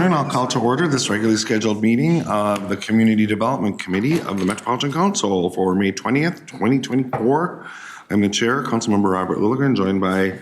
afternoon. I'll call to order this regularly scheduled meeting of the Community Development Committee of the Metropolitan Council for May 20th, 2024. I'm the chair, Councilmember Robert Lilligren, joined by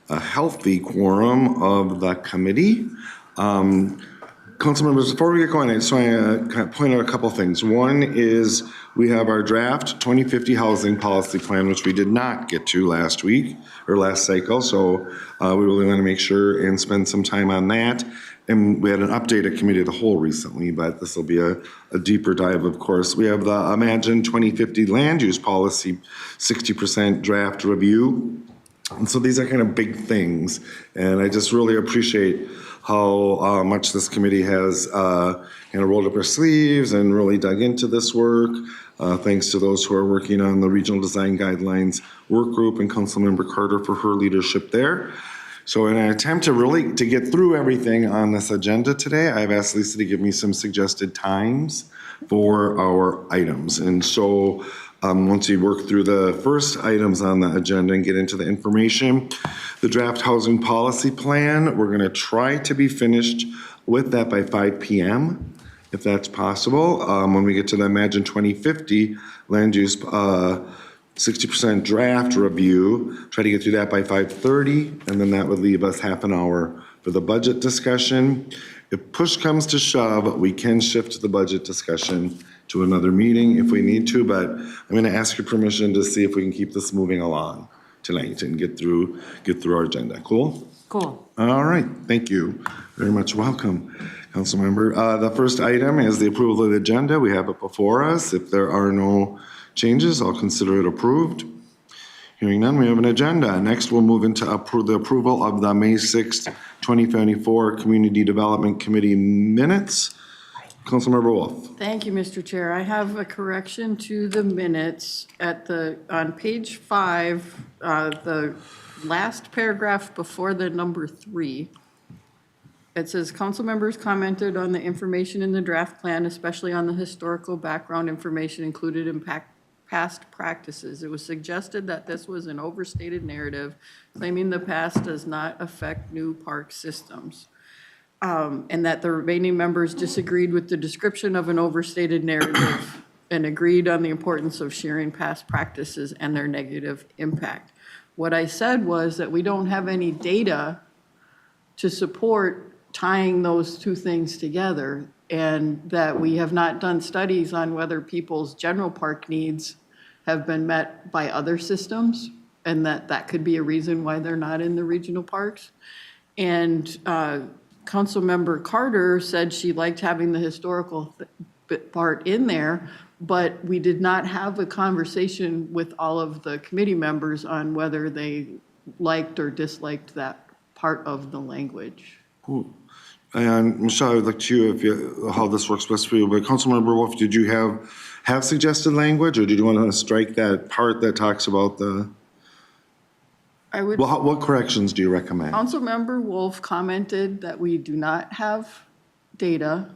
a healthy quorum of the committee. Council members, before we get going, I just want to kind of point out a couple things. One is we have our draft 2050 housing policy plan, which we did not get to last week or last cycle. So we really want to make sure and spend some time on that. And we had an update at committee of the whole recently, but this will be a deeper dive, of course. We have the Imagine 2050 land use policy 60% draft review. And so these are kind of big things. And I just really appreciate how much this committee has rolled up their sleeves and really dug into this work. Thanks to those who are working on the Regional Design Guidelines work group and Councilmember Carter for her leadership there. So in an attempt to get through everything on this agenda today, I've asked Lisa to give me some suggested times for our items. And so once we work through the first items on the agenda and get into the information, the draft housing policy plan, we're going to try to be finished with that by 5 p.m. if that's possible. When we get to the Imagine 2050 land use 60% draft review, try to get through that by 5:30, and then that would leave us half an hour for the budget discussion. If push comes to shove, we can shift the budget discussion to another meeting if we need to, but I'm going to ask your permission to see if we can keep this moving along tonight and get through our agenda. Cool? Cool. All right. Thank you very much. Welcome, Councilmember. The first item is the approval of the agenda. We have it before us. If there are no changes, I'll consider it approved. Hearing none, we have an agenda. Next, we'll move into the approval of the May 6th, 2024 Community Development Committee minutes. Councilmember Wolf. Thank you, Mr. Chair. I have a correction to the minutes on page 5, the last paragraph before the number 3. It says council members commented on the information in the draft plan, especially on the historical background information included in past practices. It was suggested that this was an overstated narrative, claiming the past does not affect new park systems. And that the remaining members disagreed with the description of an overstated narrative and agreed on the importance of sharing past practices and their negative impact. What I said was that we don't have any data to support tying those two things together, and that we have not done studies on whether people's general park needs have been met by other systems, and that could be a reason why they're not in the regional parks. And Councilmember Carter said she liked having the historical part in there, but we did not have a conversation with all of the committee members on whether they liked or disliked that part of the language. Cool. And Michelle, I would like to how this works best for you. But Councilmember Wolf, did you have suggested language, or did you want to strike that part that talks about the? I would. Well, what corrections do you recommend? Councilmember Wolf commented that we do not have data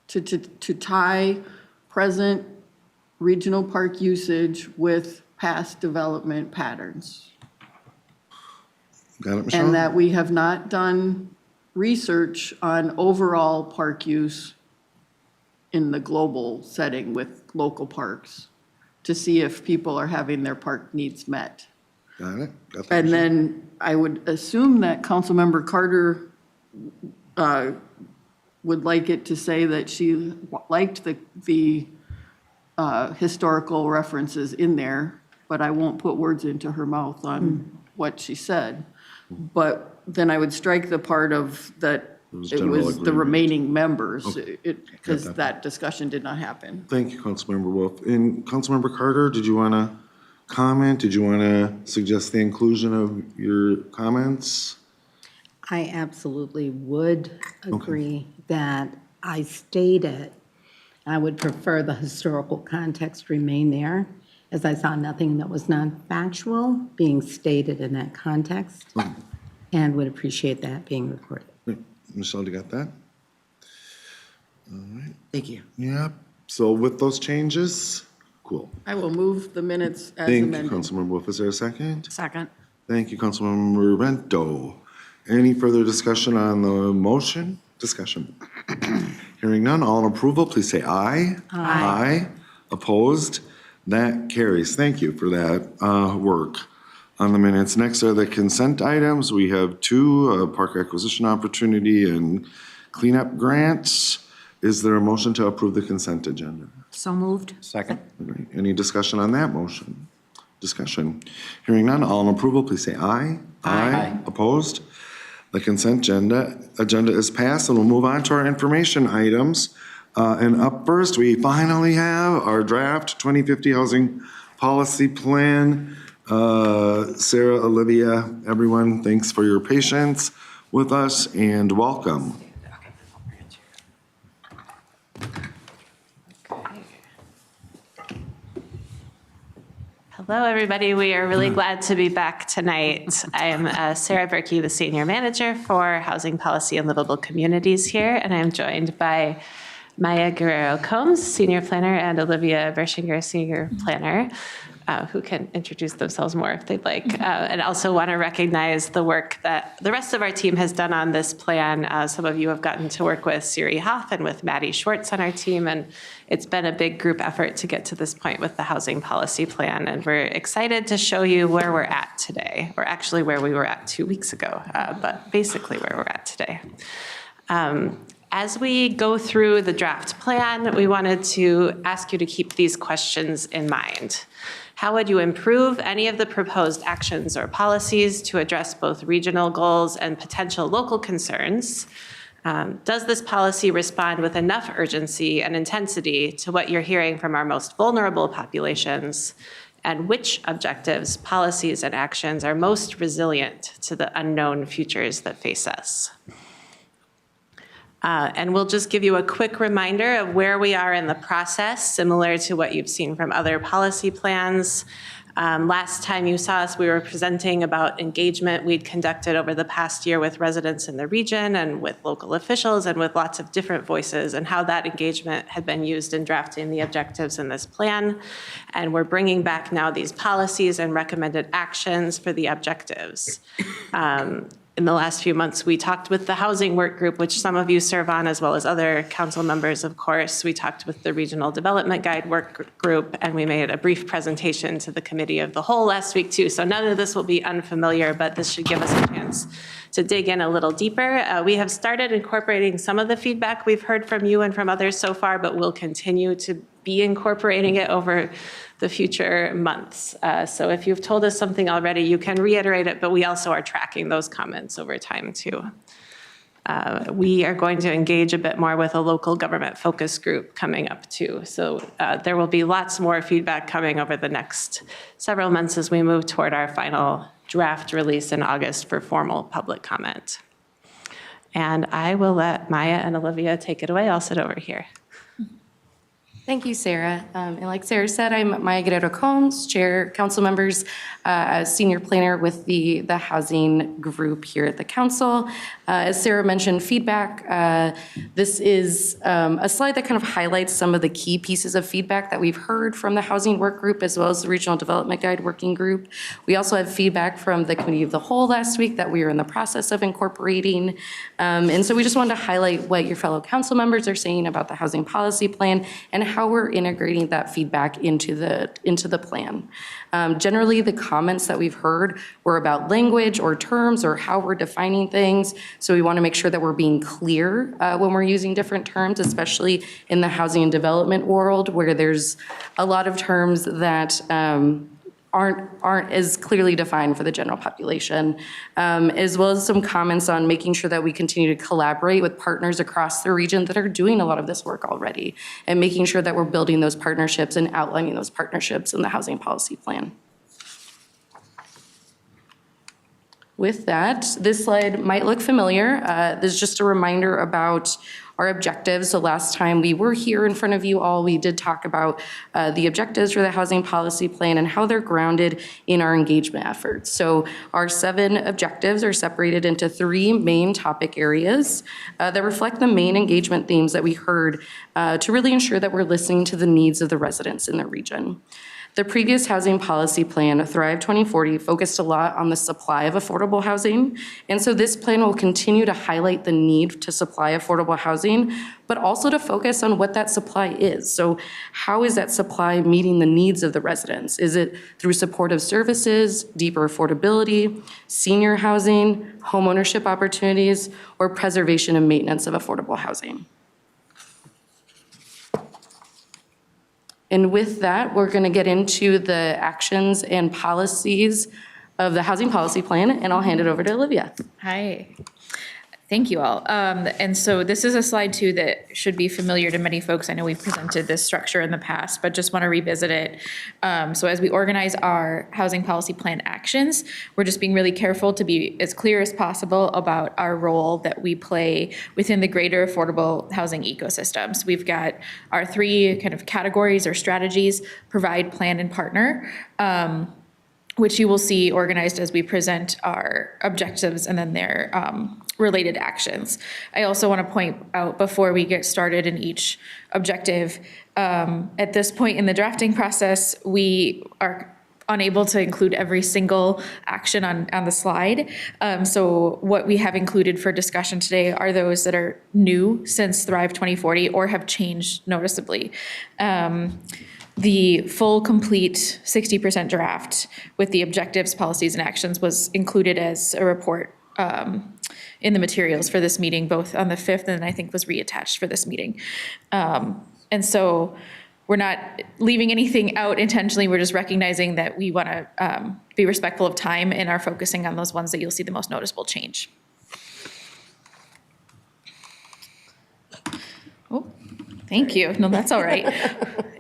to tie present regional park usage with past development patterns. Got it, Michelle? And that we have not done research on overall park use in the global setting with local parks to see if people are having their park needs met. Got it. Got that, And Michelle. then I would assume that Councilmember Carter would like it to say that she liked the historical references in there, but I won't put words into her mouth on what she said. But then I would strike the part of that it was the remaining members, because that discussion did not happen. Thank you, Councilmember Wolf. And Councilmember Carter, did you want to comment? Did you want to suggest the inclusion of your comments? I absolutely would agree that I stated I would prefer the historical context remain there, as I saw nothing that was non-factual being stated in that context, and would appreciate that being recorded. Michelle, you got that? All right. Thank you. Yep. So with those changes, cool. I will move the minutes as Thank amended. you, Councilmember Wolf. Is there a second? Second. Thank you, Councilmember Bento. Any further discussion on the motion? Discussion. Hearing none, all in approval, please say aye. Aye. Opposed? That carries. Thank you for that work on the minutes. Next are the consent items. We have two, park acquisition opportunity and cleanup grants. Is there a motion to approve the consent agenda? So moved. Second. All right, any discussion on that motion? Discussion. Hearing none, all in approval, please say aye. Aye. Opposed? The consent agenda is passed, and we'll move on to our information items. And up first, we finally have our draft 2050 housing policy plan. Sarah, Olivia, everyone, thanks for your patience with us and welcome. Hello, everybody. We are really glad to be back tonight. I am Sarah Berke, the Senior Manager for Housing Policy and Livable Communities here, and I'm joined by Maia Guerrero-Combs, Senior Planner, and Olivia Boerschinger, Senior Planner, who can introduce themselves more if they'd like. And also want to recognize the work that the rest of our team has done on this plan. Some of you have gotten to work with Siri Hoff and with Maddie Schwartz on our team, and it's been a big group effort to get to this point with the housing policy plan. And we're excited to show you where we're at today, or actually where we were at 2 weeks ago, but basically where we're at today. As we go through the draft plan, we wanted to ask you to keep these questions in mind. How would you improve any of the proposed actions or policies to address both regional goals and potential local concerns? Does this policy respond with enough urgency and intensity to what you're hearing from our most vulnerable populations? And which objectives, policies, and actions are most resilient to the unknown futures that face us? And we'll just give you a quick reminder of where we are in the process, similar to what you've seen from other policy plans. Last time you saw us, we were presenting about engagement we'd conducted over the past year with residents in the region and with local officials and with lots of different voices, and how that engagement had been used in drafting the objectives in this plan. And we're bringing back now these policies and recommended actions for the objectives. In the last few months, we talked with the housing work group, which some of you serve on, as well as other council members, of course. We talked with the Regional Development Guide work group, and we made a brief presentation to the Committee of the Whole last week, too. So none of this will be unfamiliar, but this should give us a chance to dig in a little deeper. We have started incorporating some of the feedback we've heard from you and from others so far, but we'll continue to be incorporating it over the future months. So if you've told us something already, you can reiterate it, but we also are tracking those comments over time too. We are going to engage a bit more with a local government focus group coming up too. So there will be lots more feedback coming over the next several months as we move toward our final draft release in August for formal public comment. And I will let Maia and Olivia take it away. I'll sit over here. Thank you, Sarah. And like Sarah said, I'm Maia Guerrero-Combs, Chair, Council members, as Senior Planner with the housing group here at the Council. As Sarah mentioned, feedback. This is a slide that kind of highlights some of the key pieces of feedback that we've heard from the housing work group as well as the Regional Development Guide working group. We also have feedback from the Committee of the Whole last week that we are in the process of incorporating. And so we just wanted to highlight what your fellow council members are saying about the housing policy plan and how we're integrating that feedback into the plan. Generally, the comments that we've heard were about language or terms or how we're defining things. So we want to make sure that we're being clear when we're using different terms, especially in the housing and development world where there's a lot of terms that aren't as clearly defined for the general population, as well as some comments on making sure that we continue to collaborate with partners across the region that are doing a lot of this work already, and making sure that we're building those partnerships and outlining those partnerships in the housing policy plan. With that, this slide might look familiar. This is just a reminder about our objectives. So last time we were here in front of you all, we did talk about the objectives for the housing policy plan and how they're grounded in our engagement efforts. So our 7 objectives are separated into 3 main topic areas that reflect the main engagement themes that we heard to really ensure that we're listening to the needs of the residents in the region. The previous housing policy plan, Thrive 2040, focused a lot on the supply of affordable housing. And so this plan will continue to highlight the need to supply affordable housing, but also to focus on what that supply is. So how is that supply meeting the needs of the residents? Is it through supportive services, deeper affordability, senior housing, homeownership opportunities, or preservation and maintenance of affordable housing? And with that, we're going to get into the actions and policies of the housing policy plan, and I'll hand it over to Olivia. Hi. Thank you all. And so this is a slide too that should be familiar to many folks. I know we've presented this structure in the past, but just want to revisit it. So as we organize our housing policy plan actions, we're just being really careful to be as clear as possible about our role that we play within the greater affordable housing ecosystems. We've got our three kind of categories or strategies: provide, plan, and partner, which you will see organized as we present our objectives and then their related actions. I also want to point out before we get started in each objective, at this point in the drafting process, we are unable to include every single action on the slide. So what we have included for discussion today are those that are new since Thrive 2040 or have changed noticeably. The full, complete 60% draft with the objectives, policies, and actions was included as a report in the materials for this meeting, both on the 5th and I think was reattached for this meeting. And so we're not leaving anything out intentionally. We're just recognizing that we want to be respectful of time and are focusing on those ones that you'll see the most noticeable change. Oh, thank you. No, that's all right.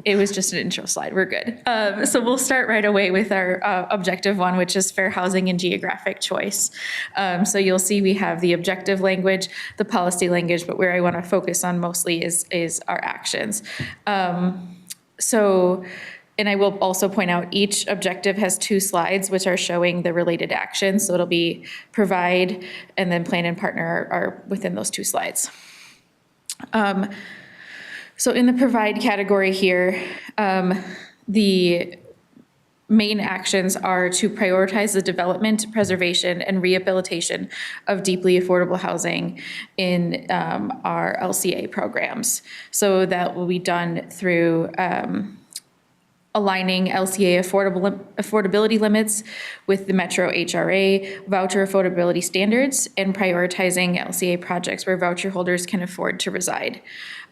It was just an intro slide. We're good. So we'll start right away with our objective one, which is fair housing and geographic choice. So you'll see we have the objective language, the policy language, but where I want to focus on mostly is our actions. And I will also point out each objective has 2 slides, which are showing the related actions. So it'll be provide and then plan and partner are within those 2 slides. So in the provide category here, the main actions are to prioritize the development, preservation, and rehabilitation of deeply affordable housing in our LCA programs. So that will be done through aligning LCA affordability limits with the Metro HRA voucher affordability standards and prioritizing LCA projects where voucher holders can afford to reside.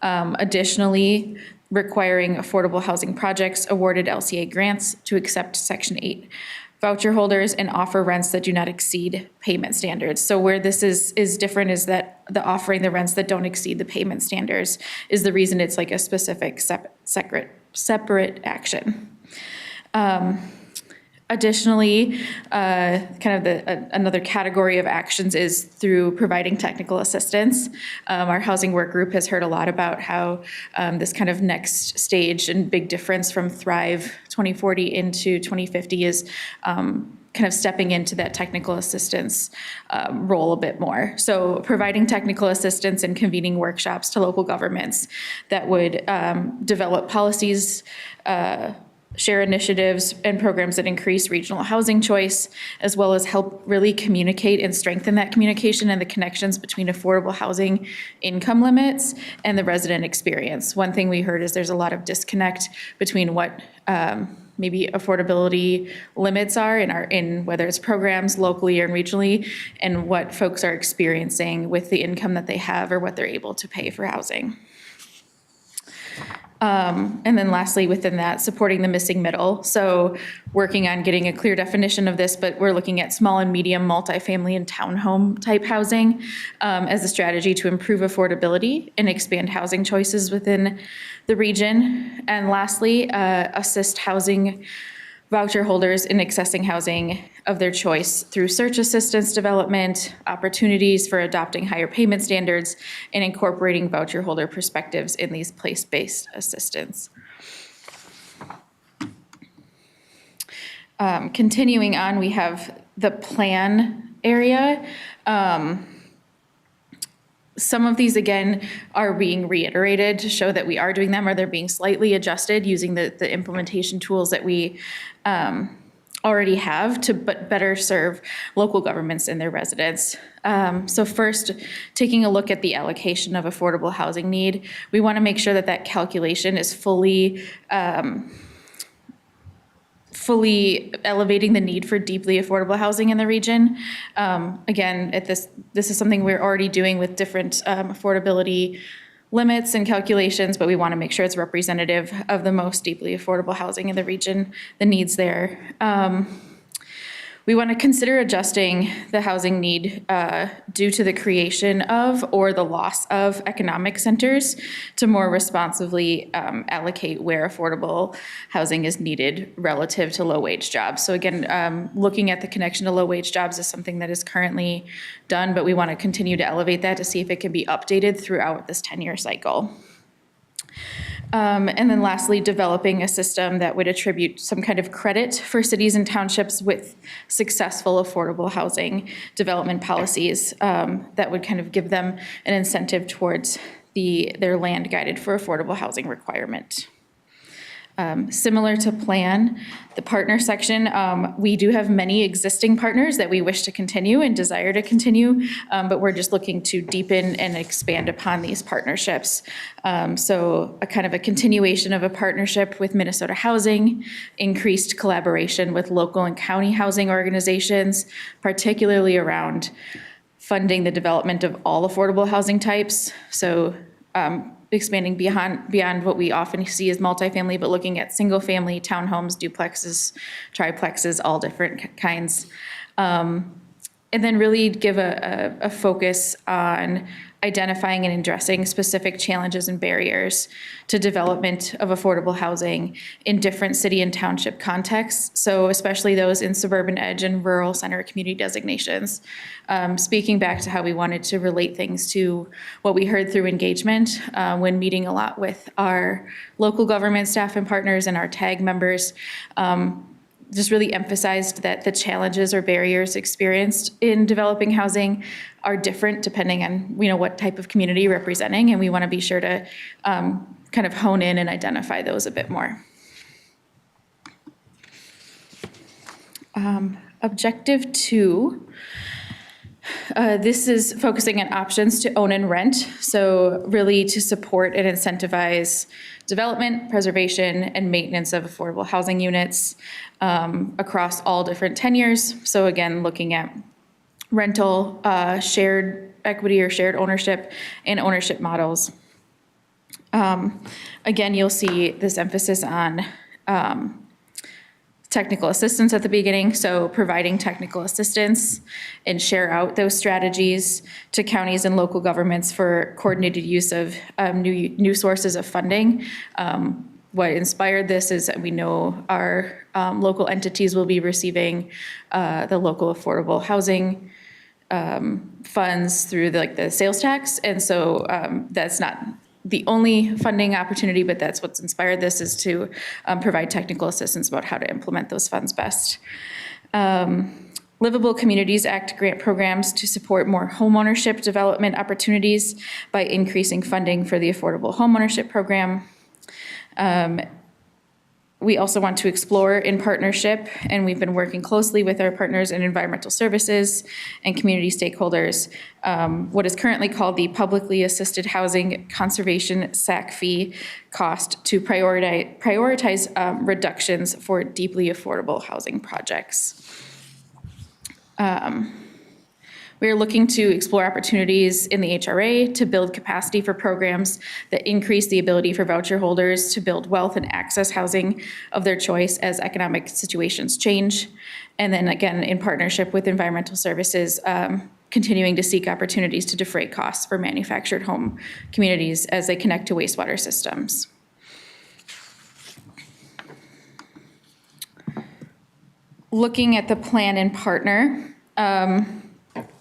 Additionally, requiring affordable housing projects awarded LCA grants to accept Section 8 voucher holders and offer rents that do not exceed payment standards. So where this is different is that the offering the rents that don't exceed the payment standards is the reason it's like a specific separate action. Additionally, another category of actions is through providing technical assistance. Our housing work group has heard a lot about how this kind of next stage and big difference from Thrive 2040 into 2050 is kind of stepping into that technical assistance role a bit more. So providing technical assistance and convening workshops to local governments that would develop policies, share initiatives and programs that increase regional housing choice, as well as help really communicate and strengthen that communication and the connections between affordable housing income limits and the resident experience. One thing we heard is there's a lot of disconnect between what maybe affordability limits are in whether it's programs locally or regionally, and what folks are experiencing with the income that they have or what they're able to pay for housing. And then lastly, within that, supporting the missing middle. So working on getting a clear definition of this, but we're looking at small and medium multifamily and townhome type housing as a strategy to improve affordability and expand housing choices within the region. And lastly, assist housing voucher holders in accessing housing of their choice through search assistance development, opportunities for adopting higher payment standards, and incorporating voucher holder perspectives in these place-based assistance. Continuing on, we have the plan area. Some of these, again, are being reiterated to show that we are doing them, or they're being slightly adjusted using the implementation tools that we already have to better serve local governments and their residents. So first, taking a look at the allocation of affordable housing need, we want to make sure that that calculation is fully elevating the need for deeply affordable housing in the region. Again, this is something we're already doing with different affordability limits and calculations, but we want to make sure it's representative of the most deeply affordable housing in the region, the needs there. We want to consider adjusting the housing need due to the creation of or the loss of economic centers to more responsibly allocate where affordable housing is needed relative to low-wage jobs. So again, looking at the connection to low-wage jobs is something that is currently done, but we want to continue to elevate that to see if it can be updated throughout this 10-year cycle. And then lastly, developing a system that would attribute some kind of credit for cities and townships with successful affordable housing development policies that would kind of give them an incentive towards their land guided for affordable housing requirement. Similar to plan, the partner section, we do have many existing partners that we wish to continue and desire to continue, but we're just looking to deepen and expand upon these partnerships. So a kind of a continuation of a partnership with Minnesota Housing, increased collaboration with local and county housing organizations, particularly around funding the development of all affordable housing types. So expanding beyond what we often see as multifamily, but looking at single-family, townhomes, duplexes, triplexes, all different kinds. And then really give a focus on identifying and addressing specific challenges and barriers to development of affordable housing in different city and township contexts, so especially those in suburban edge and rural center community designations. Speaking back to how we wanted to relate things to what we heard through engagement when meeting a lot with our local government staff and partners and our TAG members, just really emphasized that the challenges or barriers experienced in developing housing are different depending on what type of community you're representing, and we want to be sure to kind of hone in and identify those a bit more. Objective 2. This is focusing on options to own and rent, so really to support and incentivize development, preservation, and maintenance of affordable housing units across all different tenures. So again, looking at rental, shared equity or shared ownership, and ownership models. Again, you'll see this emphasis on technical assistance at the beginning, so providing technical assistance and share out those strategies to counties and local governments for coordinated use of new sources of funding. What inspired this is that we know our local entities will be receiving the local affordable housing funds through the sales tax, and so that's not the only funding opportunity, but that's what's inspired this, is to provide technical assistance about how to implement those funds best. Livable Communities Act grant programs to support more homeownership development opportunities by increasing funding for the Affordable Homeownership Program. We also want to explore in partnership, and we've been working closely with our partners in environmental services and community stakeholders, what is currently called the Publicly Assisted Housing Conservation SAC fee cost to prioritize reductions for deeply affordable housing projects. We are looking to explore opportunities in the HRA to build capacity for programs that increase the ability for voucher holders to build wealth and access housing of their choice as economic situations change. And then again, in partnership with environmental services, continuing to seek opportunities to defray costs for manufactured home communities as they connect to wastewater systems. Looking at the plan and partner,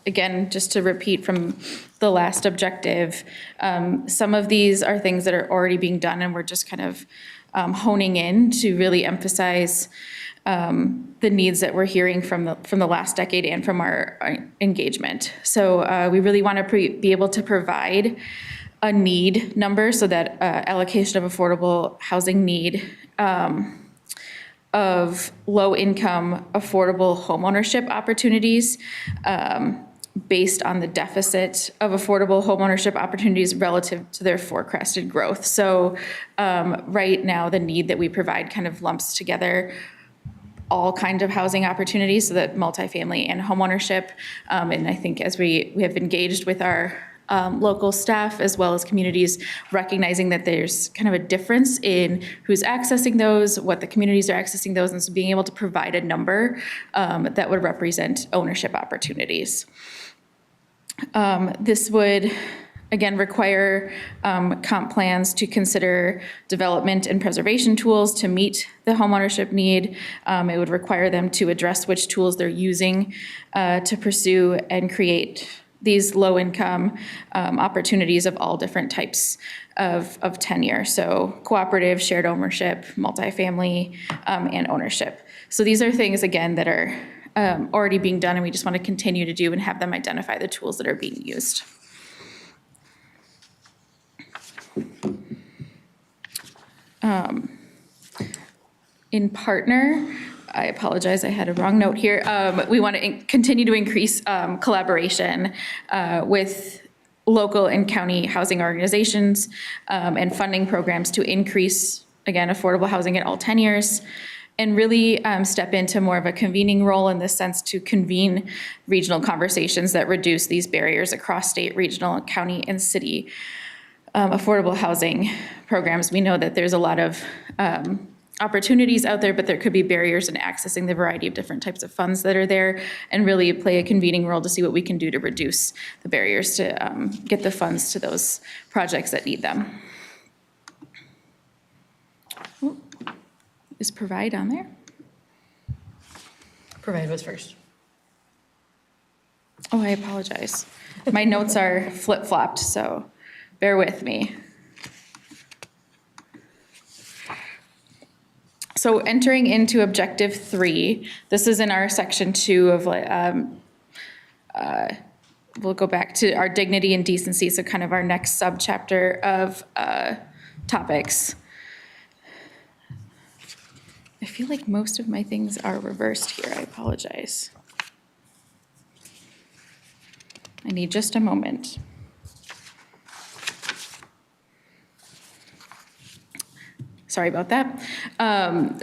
again, just to repeat from the last objective, some of these are things that are already being done, and we're just kind of honing in to really emphasize the needs that we're hearing from the last decade and from our engagement. So we really want to be able to provide a need number, so that allocation of affordable housing need of low-income affordable homeownership opportunities based on the deficit of affordable homeownership opportunities relative to their forecasted growth. So right now, the need that we provide kind of lumps together all kinds of housing opportunities, so that multifamily and homeownership. And I think as we have engaged with our local staff as well as communities, recognizing that there's kind of a difference in who's accessing those, what the communities are accessing those, and so being able to provide a number that would represent ownership opportunities. This would, again, require comp plans to consider development and preservation tools to meet the homeownership need. It would require them to address which tools they're using to pursue and create these low-income opportunities of all different types of tenure. So cooperative, shared ownership, multifamily, and ownership. So these are things, again, that are already being done, and we just want to continue to do and have them identify the tools that are being used. In partner, I apologize, I had a wrong note here. We want to continue to increase collaboration with local and county housing organizations and funding programs to increase, again, affordable housing at all tenures, and really step into more of a convening role in this sense to convene regional conversations that reduce these barriers across state, regional, county, and city affordable housing programs. We know that there's a lot of opportunities out there, but there could be barriers in accessing the variety of different types of funds that are there, and really play a convening role to see what we can do to reduce the barriers to get the funds to those projects that need them. Ooh. Is provide on there? Provide was first. Oh, I apologize. My notes are flip-flopped, so bear with me. So entering into objective 3, this is in our section 2 of, we'll go back to our dignity and decency, so kind of our next subchapter of topics. I feel like most of my things are reversed here, I apologize. I need just a moment. Sorry about that.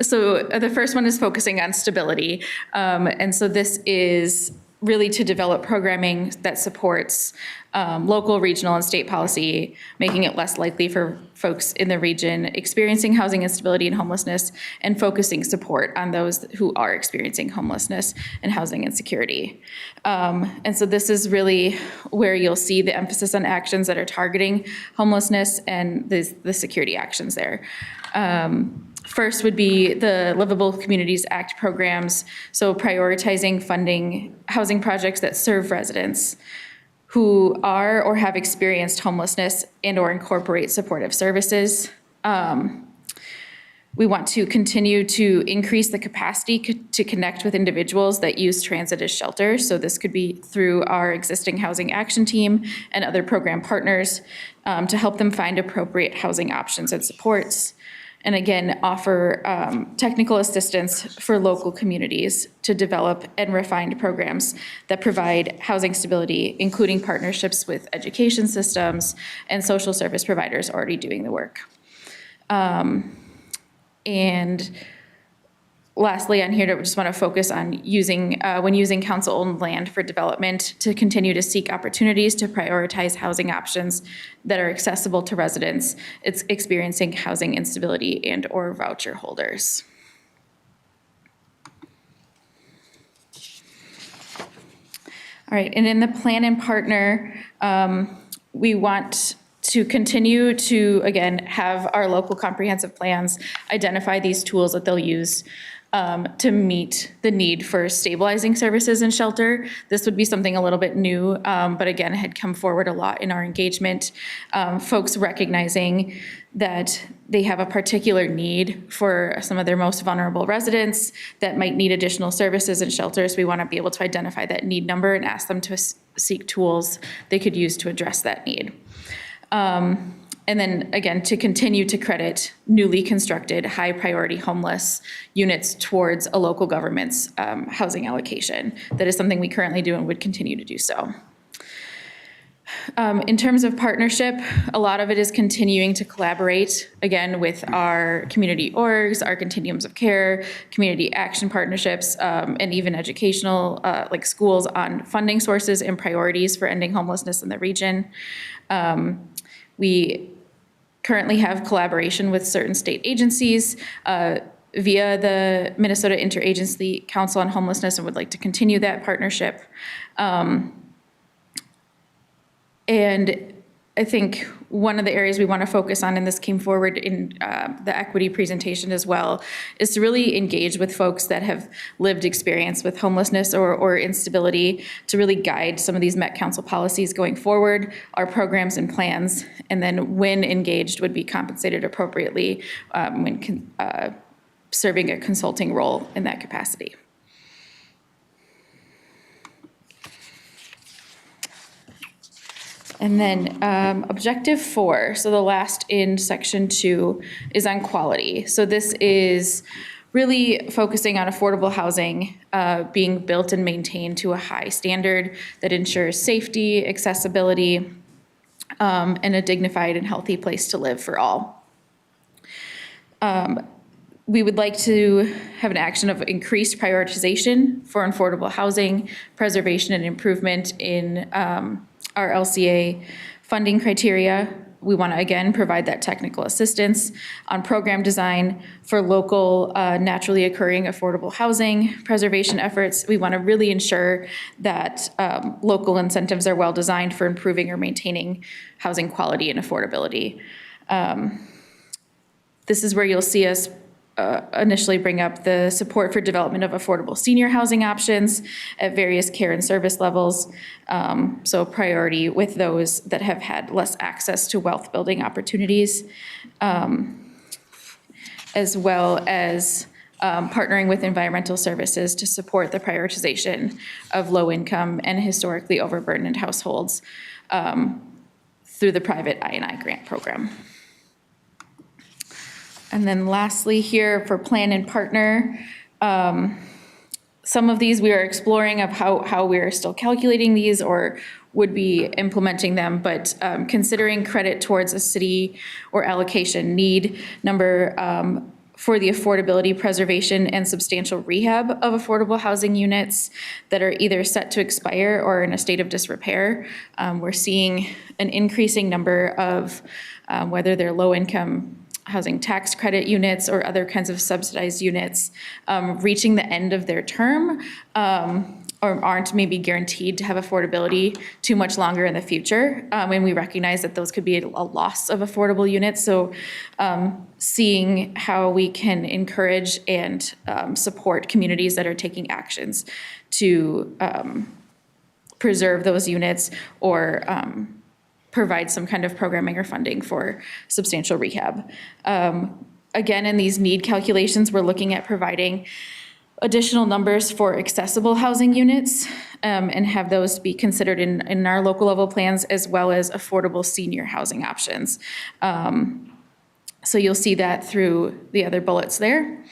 So the first one is focusing on stability. And so this is really to develop programming that supports local, regional, and state policy, making it less likely for folks in the region experiencing housing instability and homelessness, and focusing support on those who are experiencing homelessness and housing insecurity. And so this is really where you'll see the emphasis on actions that are targeting homelessness and the security actions there. First would be the Livable Communities Act programs, so prioritizing funding housing projects that serve residents who are or have experienced homelessness and or incorporate supportive services. We want to continue to increase the capacity to connect with individuals that use transit as shelter. So this could be through our existing housing action team and other program partners to help them find appropriate housing options and supports. And again, offer technical assistance for local communities to develop and refine programs that provide housing stability, including partnerships with education systems and social service providers already doing the work. And lastly, on here, I just want to focus on using, when using council-owned land for development, to continue to seek opportunities to prioritize housing options that are accessible to residents experiencing housing instability and or voucher holders. All right, and in the plan and partner, we want to continue to, again, have our local comprehensive plans identify these tools that they'll use to meet the need for stabilizing services and shelter. This would be something a little bit new, but again, had come forward a lot in our engagement. Folks recognizing that they have a particular need for some of their most vulnerable residents that might need additional services and shelters. We want to be able to identify that need number and ask them to seek tools they could use to address that need. And then again, to continue to credit newly constructed high priority homeless units towards a local government's housing allocation. That is something we currently do and would continue to do so. In terms of partnership, a lot of it is continuing to collaborate, again, with our community orgs, our continuums of care, community action partnerships, and even educational, like schools, on funding sources and priorities for ending homelessness in the region. We currently have collaboration with certain state agencies via the Minnesota Interagency Council on Homelessness, and would like to continue that partnership. And I think one of the areas we want to focus on, and this came forward in the equity presentation as well, is to really engage with folks that have lived experience with homelessness or instability, to really guide some of these Met Council policies going forward, our programs and plans, and then when engaged would be compensated appropriately when serving a consulting role in that capacity. And then objective 4, so the last in section 2, is on quality. So this is really focusing on affordable housing being built and maintained to a high standard that ensures safety, accessibility, and a dignified and healthy place to live for all. We would like to have an action of increased prioritization for affordable housing, preservation and improvement in our LCA funding criteria. We want to, again, provide that technical assistance on program design for local naturally occurring affordable housing preservation efforts. We want to really ensure that local incentives are well designed for improving or maintaining housing quality and affordability. This is where you'll see us initially bring up the support for development of affordable senior housing options at various care and service levels. So priority with those that have had less access to wealth building opportunities, as well as partnering with environmental services to support the prioritization of low income and historically overburdened households through the private I&I grant program. And then lastly here for plan and partner, some of these we are exploring of how we are still calculating these or would be implementing them, but considering credit towards a city or allocation need number for the affordability, preservation, and substantial rehab of affordable housing units that are either set to expire or in a state of disrepair. We're seeing an increasing number of whether they're low-income housing tax credit units or other kinds of subsidized units reaching the end of their term or aren't maybe guaranteed to have affordability too much longer in the future. And we recognize that those could be a loss of affordable units. So seeing how we can encourage and support communities that are taking actions to preserve those units or provide some kind of programming or funding for substantial rehab. Again, in these need calculations, we're looking at providing additional numbers for accessible housing units and have those be considered in our local level plans, as well as affordable senior housing options. So you'll see that through the other bullets there.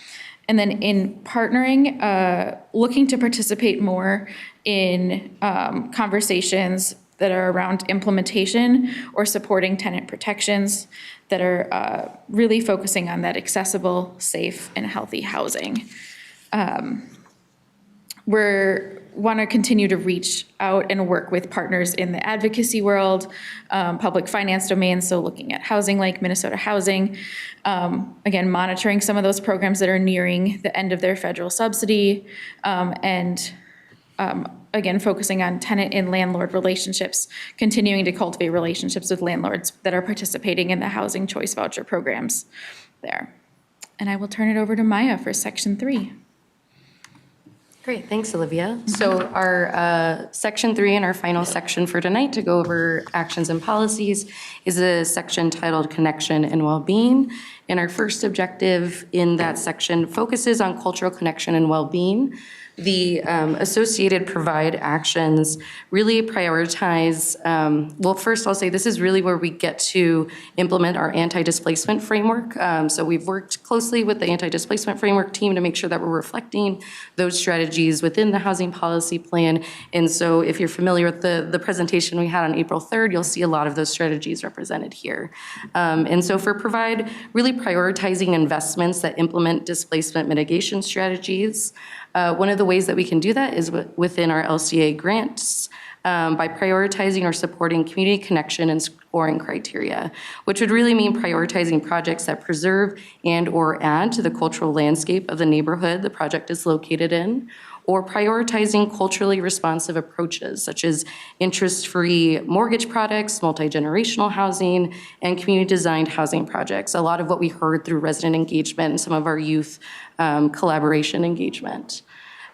And then in partnering, looking to participate more in conversations that are around implementation or supporting tenant protections that are really focusing on that accessible, safe, and healthy housing. We want to continue to reach out and work with partners in the advocacy world, public finance domain, so looking at housing like Minnesota Housing, again, monitoring some of those programs that are nearing the end of their federal subsidy, and again, focusing on tenant and landlord relationships, continuing to cultivate relationships with landlords that are participating in the housing choice voucher programs there. And I will turn it over to Maia for section 3. Great, thanks, Olivia. So our section 3 and our final section for tonight to go over actions and policies is a section titled Connection and Wellbeing. And our first objective in that section focuses on cultural connection and well-being. The associated provide actions really prioritize, well, first I'll say this is really where we get to implement our anti-displacement framework. So we've worked closely with the anti-displacement framework team to make sure that we're reflecting those strategies within the housing policy plan. And so if you're familiar with the presentation we had on April 3rd, you'll see a lot of those strategies represented here. And so for provide, really prioritizing investments that implement displacement mitigation strategies. One of the ways that we can do that is within our LCA grants by prioritizing or supporting community connection and scoring criteria, which would really mean prioritizing projects that preserve and or add to the cultural landscape of the neighborhood the project is located in, or prioritizing culturally responsive approaches such as interest-free mortgage products, multi-generational housing, and community-designed housing projects. A lot of what we heard through resident engagement and some of our youth collaboration engagement.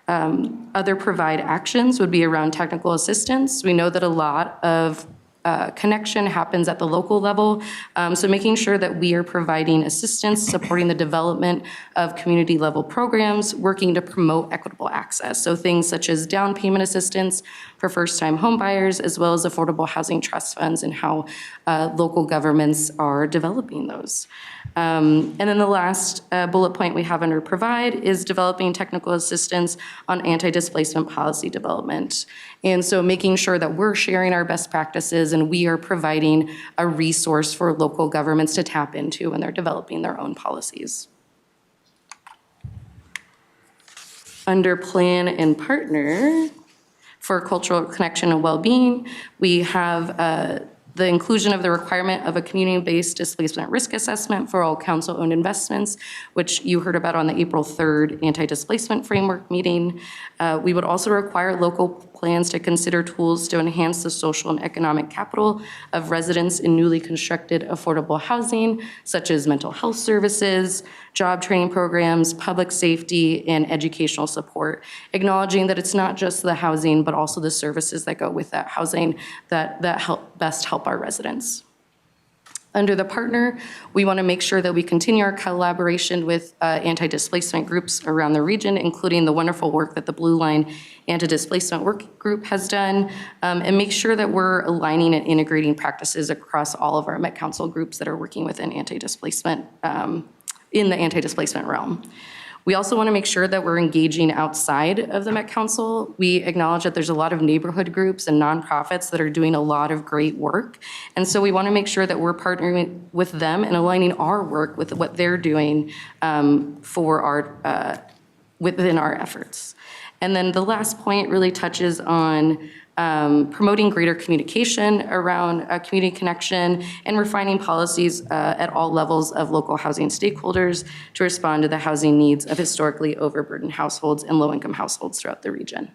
Other provide actions would be around technical assistance. We know that a lot of connection happens at the local level. So making sure that we are providing assistance, supporting the development of community level programs, working to promote equitable access. So things such as down payment assistance for first-time home buyers, as well as affordable housing trust funds and how local governments are developing those. And then the last bullet point we have under provide is developing technical assistance on anti-displacement policy development. And so making sure that we're sharing our best practices and we are providing a resource for local governments to tap into when they're developing their own policies. Under plan and partner for cultural connection and well-being, we have the inclusion of the requirement of a community-based displacement risk assessment for all council-owned investments, which you heard about on the April 3rd anti-displacement framework meeting. We would also require local plans to consider tools to enhance the social and economic capital of residents in newly constructed affordable housing, such as mental health services, job training programs, public safety, and educational support, acknowledging that it's not just the housing, but also the services that go with that housing that best help our residents. Under the partner, we want to make sure that we continue our collaboration with anti-displacement groups around the region, including the wonderful work that the Blue Line Anti-Displacement Work Group has done, and make sure that we're aligning and integrating practices across all of our Met Council groups that are working within anti-displacement, in the anti-displacement realm. We also want to make sure that we're engaging outside of the Met Council. We acknowledge that there's a lot of neighborhood groups and nonprofits that are doing a lot of great work. And so we want to make sure that we're partnering with them and aligning our work with what they're doing for our, within our efforts. And then the last point really touches on promoting greater communication around community connection and refining policies at all levels of local housing stakeholders to respond to the housing needs of historically overburdened households and low-income households throughout the region.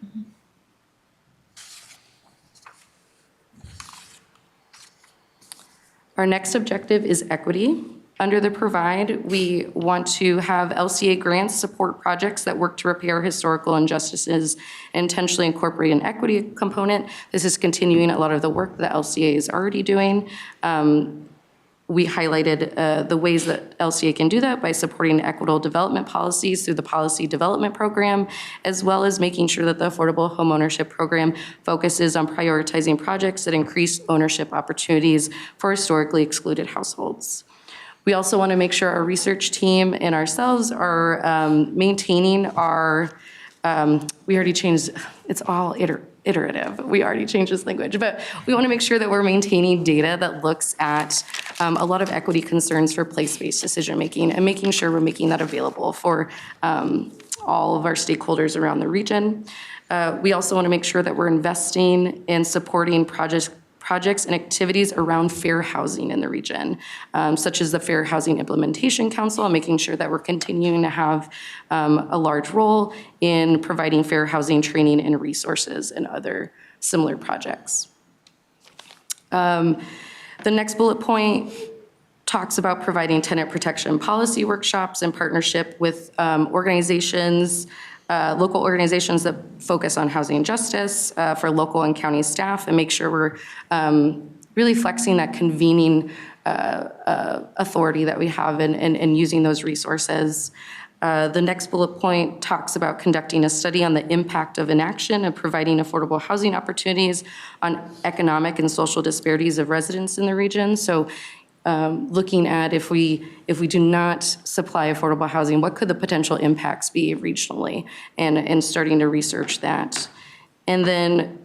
Our next objective is equity. Under the provide, we want to have LCA grants support projects that work to repair historical injustices and intentionally incorporate an equity component. This is continuing a lot of the work that LCA is already doing. We highlighted the ways that LCA can do that by supporting equitable development policies through the policy development program, as well as making sure that the affordable homeownership program focuses on prioritizing projects that increase ownership opportunities for historically excluded households. We also want to make sure our research team and ourselves are maintaining our, we already changed, it's all iterative. We already changed this language, but we want to make sure that we're maintaining data that looks at a lot of equity concerns for place-based decision-making and making sure we're making that available for all of our stakeholders around the region. We also want to make sure that we're investing and supporting projects and activities around fair housing in the region, such as the Fair Housing Implementation Council, and making sure that we're continuing to have a large role in providing fair housing training and resources and other similar projects. The next bullet point talks about providing tenant protection policy workshops in partnership with organizations local organizations that focus on housing justice for local and county staff, and make sure we're really flexing that convening authority that we have and using those resources. The next bullet point talks about conducting a study on the impact of inaction and providing affordable housing opportunities on economic and social disparities of residents in the region. So looking at if we do not supply affordable housing, what could the potential impacts be regionally, and starting to research that. And then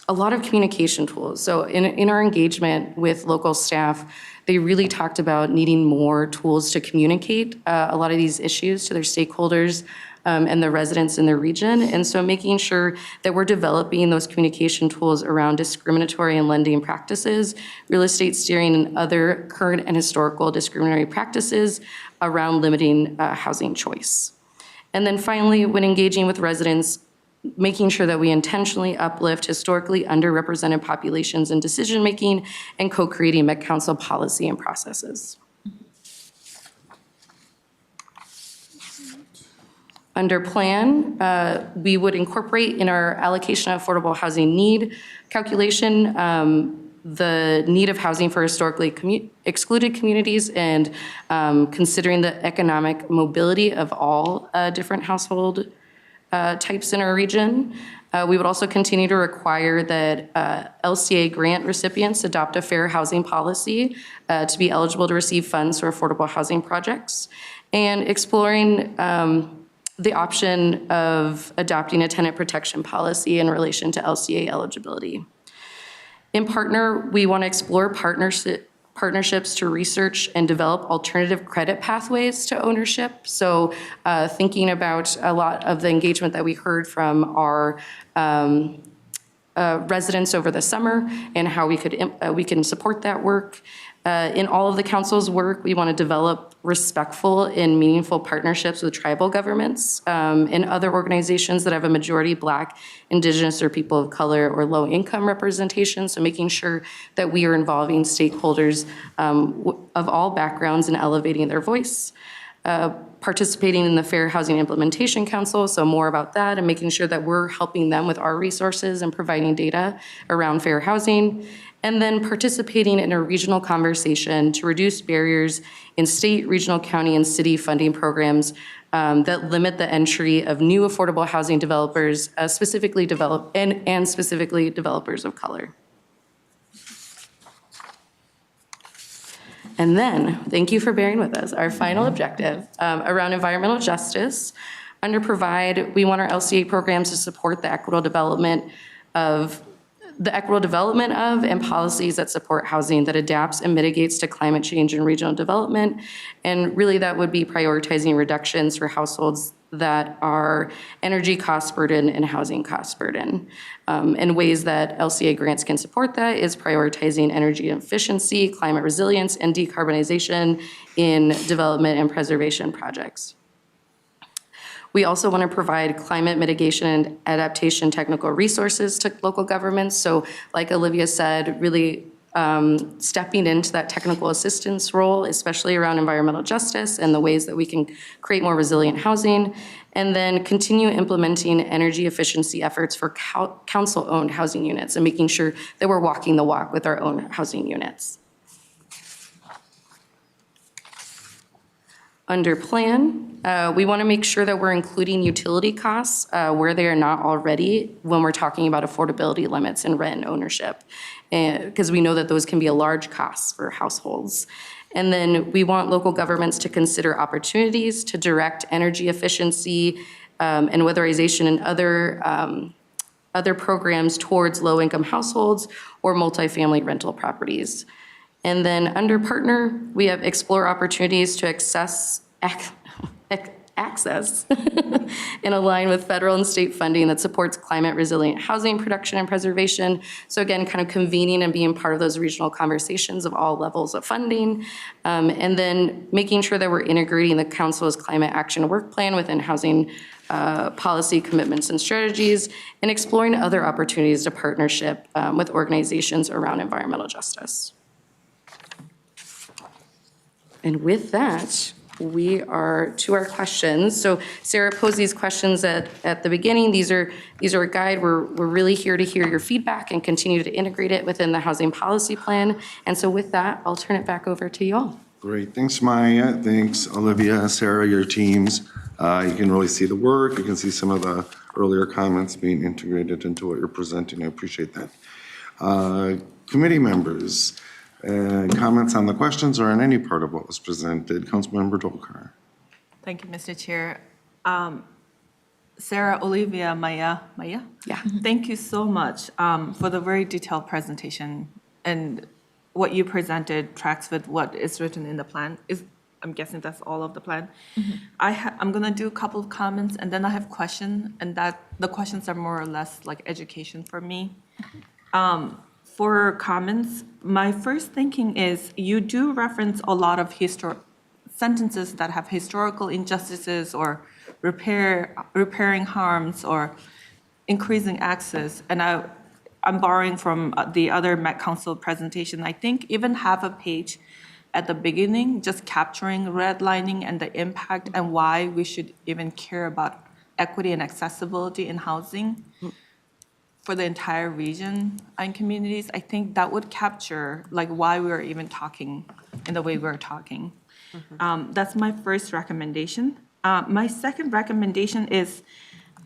a lot of communication tools. So in our engagement with local staff, they really talked about needing more tools to communicate a lot of these issues to their stakeholders and the residents in the region. And so making sure that we're developing those communication tools around discriminatory and lending practices, real estate steering, and other current and historical discriminatory practices around limiting housing choice. And then finally, when engaging with residents, making sure that we intentionally uplift historically underrepresented populations in decision-making and co-creating Met Council policy and processes. Under plan, we would incorporate in our allocation of affordable housing need calculation the need of housing for historically excluded communities, and considering the economic mobility of all different household types in our region. We would also continue to require that LCA grant recipients adopt a fair housing policy to be eligible to receive funds for affordable housing projects, and exploring the option of adopting a tenant protection policy in relation to LCA eligibility. In partner, we want to explore partnerships to research and develop alternative credit pathways to ownership. So thinking about a lot of the engagement that we heard from our residents over the summer and how we can support that work. In all of the council's work, we want to develop respectful and meaningful partnerships with tribal governments and other organizations that have a majority Black, Indigenous, or people of color or low income representation. So making sure that we are involving stakeholders of all backgrounds and elevating their voice. Participating in the Fair Housing Implementation Council, so more about that, and making sure that we're helping them with our resources and providing data around fair housing. And then participating in a regional conversation to reduce barriers in state, regional, county, and city funding programs that limit the entry of new affordable housing developers, specifically developers of color. And then, thank you for bearing with us, our final objective around environmental justice. Under provide, we want our LCA programs to support the equitable development of and policies that support housing that adapts and mitigates to climate change and regional development. And really that would be prioritizing reductions for households that are energy cost burden and housing cost burden. And ways that LCA grants can support that is prioritizing energy efficiency, climate resilience, and decarbonization in development and preservation projects. We also want to provide climate mitigation and adaptation technical resources to local governments. So like Olivia said, really stepping into that technical assistance role, especially around environmental justice and the ways that we can create more resilient housing, and then continue implementing energy efficiency efforts for council-owned housing units and making sure that we're walking the walk with our own housing units. Under plan, we want to make sure that we're including utility costs where they are not already when we're talking about affordability limits and rent and ownership, because we know that those can be a large cost for households. And then we want local governments to consider opportunities to direct energy efficiency and weatherization and other programs towards low-income households or multifamily rental properties. And then under partner, we have explore opportunities to access and align with federal and state funding that supports climate resilient housing production and preservation. So again, kind of convening and being part of those regional conversations of all levels of funding. And then making sure that we're integrating the council's climate action work plan within housing policy commitments and strategies, and exploring other opportunities to partnership with organizations around environmental justice. And with that, we are to our questions. So Sarah posed these questions at the beginning. These are a guide. We're really here to hear your feedback and continue to integrate it within the housing policy plan. And so with that, I'll turn it back over to you all. Great, thanks Maya, thanks Olivia, Sarah, your teams. You can really see the work, you can see some of the earlier comments being integrated into what you're presenting, I appreciate that. Committee members, comments on the questions or on any part of what was presented? Councilmember Dolkar. Thank you, Mr. Chair. Sarah, Olivia, Maia. Yeah. Thank you so much for the very detailed presentation, and what you presented tracks with what is written in the plan. I'm guessing that's all of the plan. I'm gonna do a couple of comments, and then I have questions, and the questions are more or less like education for me. For comments, my first thinking is you do reference a lot of sentences that have historical injustices or repairing harms or increasing access. And I'm borrowing from the other Met Council presentation. I think even half a page at the beginning, just capturing redlining and the impact and why we should even care about equity and accessibility in housing for the entire region and communities. I think that would capture like why we are even talking in the way we're talking. That's my first recommendation. My second recommendation is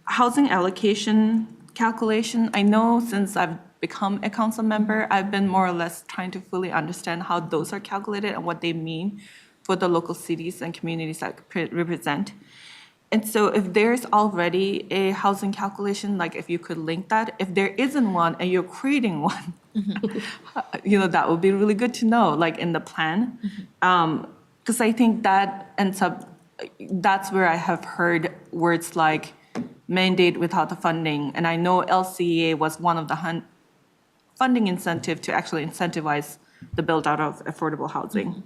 housing allocation calculation. I know since I've become a council member, I've been more or less trying to fully understand how those are calculated and what they mean for the local cities and communities that represent. And so if there's already a housing calculation, like if you could link that, if there isn't one and you're creating one, that would be really good to know, like in the plan. Because I think that ends up, that's where I have heard words like mandate without the funding. And I know LCEA was one of the funding incentive to actually incentivize the build out of affordable housing.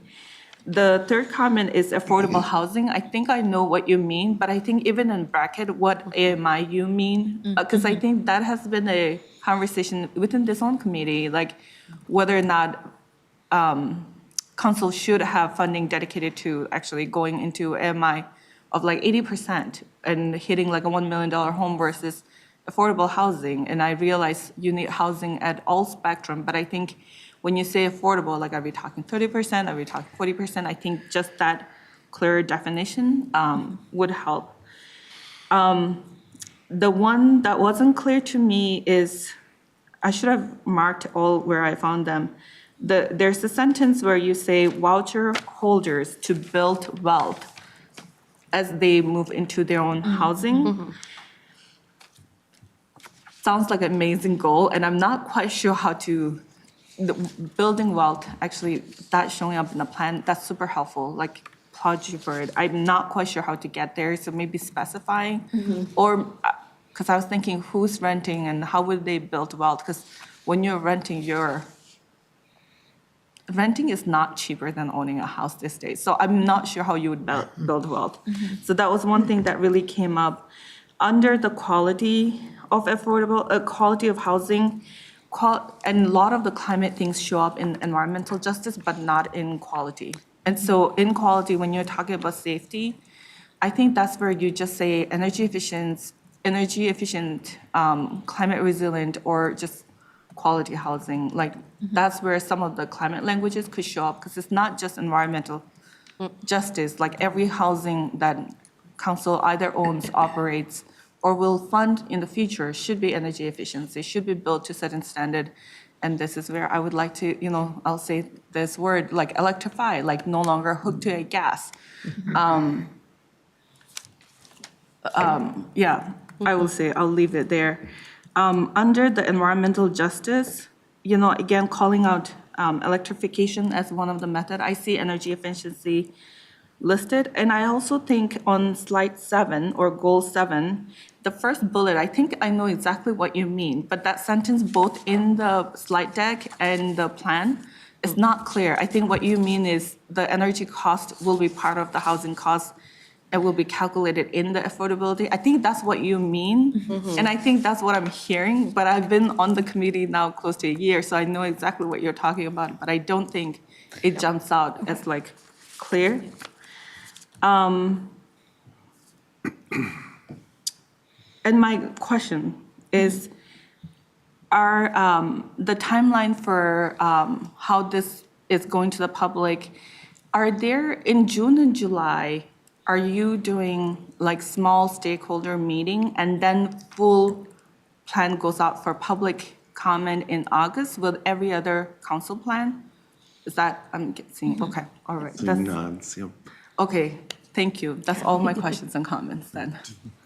The third comment is affordable housing. I think I know what you mean, but I think even in bracket, what AMI you mean, because I think that has been a conversation within this own committee, like whether or not council should have funding dedicated to actually going into AMI of like 80% and hitting like a $1 million home versus affordable housing. And I realize you need housing at all spectrum, but I think when you say affordable, like are we talking 30%, are we talking 40%? I think just that clear definition would help. The one that wasn't clear to me is, I should have marked all where I found them. There's a sentence where you say voucher holders to build wealth as they move into their own housing. Sounds like an amazing goal, and I'm not quite sure how to, building wealth, actually, that showing up in the plan, that's super helpful, like applaud you for it. I'm not quite sure how to get there, so maybe specifying, or, because I was thinking who's renting and how would they build wealth, because when you're renting is not cheaper than owning a house these days. So I'm not sure how you would build wealth. So that was one thing that really came up. Under the quality of quality of housing, and a lot of the climate things show up in environmental justice, but not in quality. And so in quality, when you're talking about safety, I think that's where you just say energy efficient, climate resilient, or just quality housing. Like that's where some of the climate languages could show up, because it's not just environmental justice. Like every housing that council either owns, operates, or will fund in the future should be energy efficiency, should be built to certain standard. And this is where I would like to, I'll say this word, like electrify, like no longer hooked to a gas. I will say, I'll leave it there. Under the environmental justice, again, calling out electrification as one of the method, I see energy efficiency listed. And I also think on slide 7 or goal 7, the first bullet, I think I know exactly what you mean, but that sentence both in the slide deck and the plan is not clear. I think what you mean is the energy cost will be part of the housing cost and will be calculated in the affordability. I think that's what you mean. And I think that's what I'm hearing, but I've been on the committee now close to a year, so I know exactly what you're talking about, but I don't think it jumps out as like clear. And my question is, are the timeline for how this is going to the public, are there, in June and July, are you doing like small stakeholder meeting and then full plan goes out for public comment in August with every other council plan? Is that, I'm guessing, okay, all right. Seeing nods, yep. Okay, thank you. That's all my questions and comments then.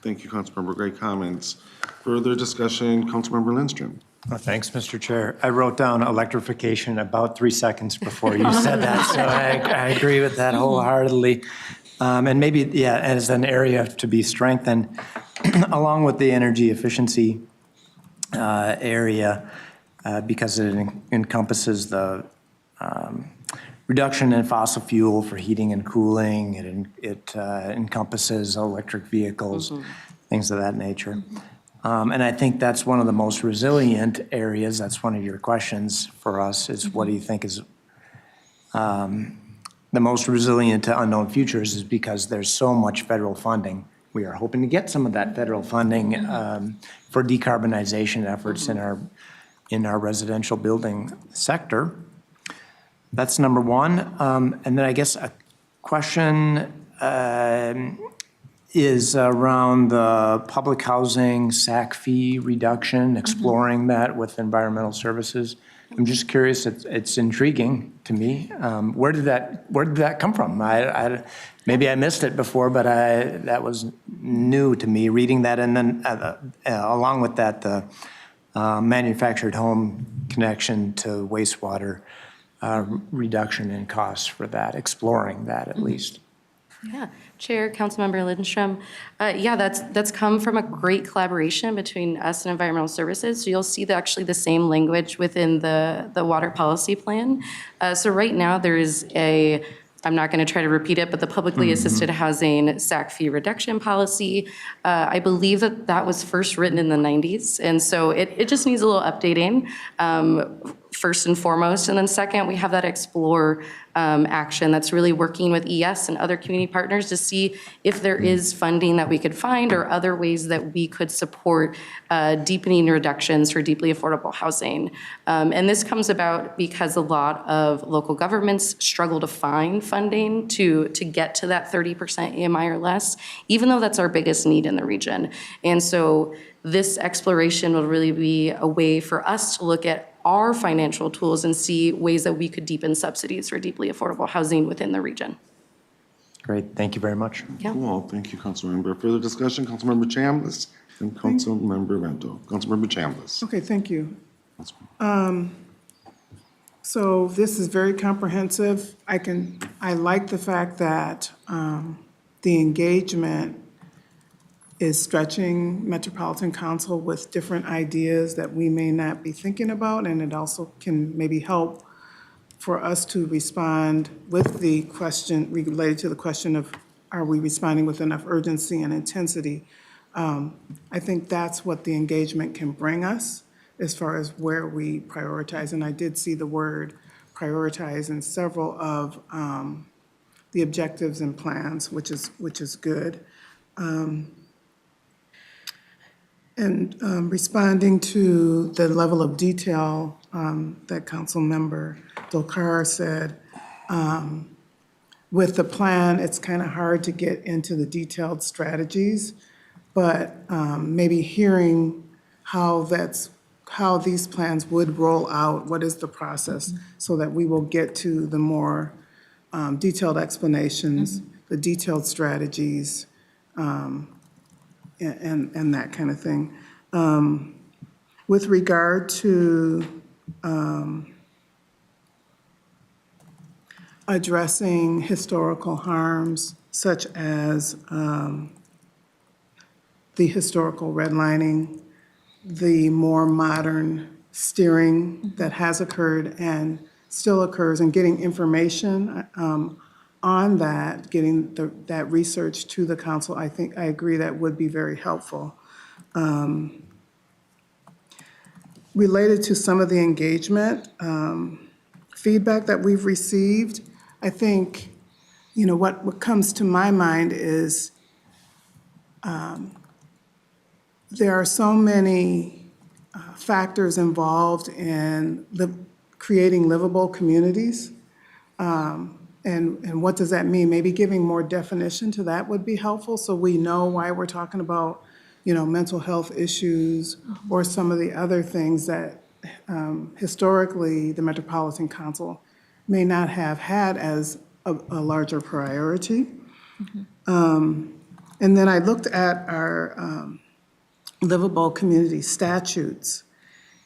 Thank you, Councilmember. Great comments. Further discussion, Councilmember Lindstrom. Well, thanks, Mr. Chair. I wrote down electrification about 3 seconds before you said that, so I agree with that wholeheartedly. And maybe, yeah, as an area to be strengthened, along with the energy efficiency area, because it encompasses the reduction in fossil fuel for heating and cooling. It encompasses electric vehicles, things of that nature. And I think that's one of the most resilient areas. That's one of your questions for us is what do you think is the most resilient to unknown futures is because there's so much federal funding. We are hoping to get some of that federal funding for decarbonization efforts in our residential building sector. That's number one. And then I guess a question is around the public housing SAC fee reduction, exploring that with environmental services. I'm just curious, it's intriguing to me. Where did that come from? Maybe I missed it before, but that was new to me, reading that. And then along with that, the manufactured home connection to wastewater reduction in costs for that, exploring that at least. Yeah, Chair, Councilmember Lindstrom. Yeah, that's come from a great collaboration between us and Environmental Services. So you'll see actually the same language within the water policy plan. So right now there is I'm not going to try to repeat it, but the publicly assisted housing SAC fee reduction policy, I believe that was first written in the 90s. And so it just needs a little updating, first and foremost. And then second, we have that explore action that's really working with ES and other community partners to see if there is funding that we could find or other ways that we could support deepening reductions for deeply affordable housing. And this comes about because a lot of local governments struggle to find funding to get to that 30% AMI or less, even though that's our biggest need in the region. And so this exploration will really be a way for us to look at our financial tools and see ways that we could deepen subsidies for deeply affordable housing within the region. Great, thank you very much. Yeah. Cool, thank you, Councilmember. Further discussion, Councilmember Chambliss and Councilmember Vento. Councilmember Chambliss. Okay, thank you. So this is very comprehensive. I like the fact that the engagement is stretching Metropolitan Council with different ideas that we may not be thinking about, and it also can maybe help for us to respond with the question related to the question of, are we responding with enough urgency and intensity? I think that's what the engagement can bring us as far as where we prioritize. And I did see the word prioritize in several of the objectives and plans, which is good. And responding to the level of detail that Councilmember Dolcar said, with the plan, it's kind of hard to get into the detailed strategies, but maybe hearing how these plans would roll out, what is the process, so that we will get to the more detailed explanations, the detailed strategies, and that kind of thing. With regard to addressing historical harms such as the historical redlining, the more modern steering that has occurred and still occurs, and getting information on that, getting that research to the council, I agree that would be very helpful. Related to some of the engagement feedback that we've received, I think what comes to my mind is there are so many factors involved in creating livable communities. And what does that mean? Maybe giving more definition to that would be helpful, so we know why we're talking about, mental health issues or some of the other things that historically the Metropolitan Council may not have had as a larger priority. And then I looked at our livable community statutes,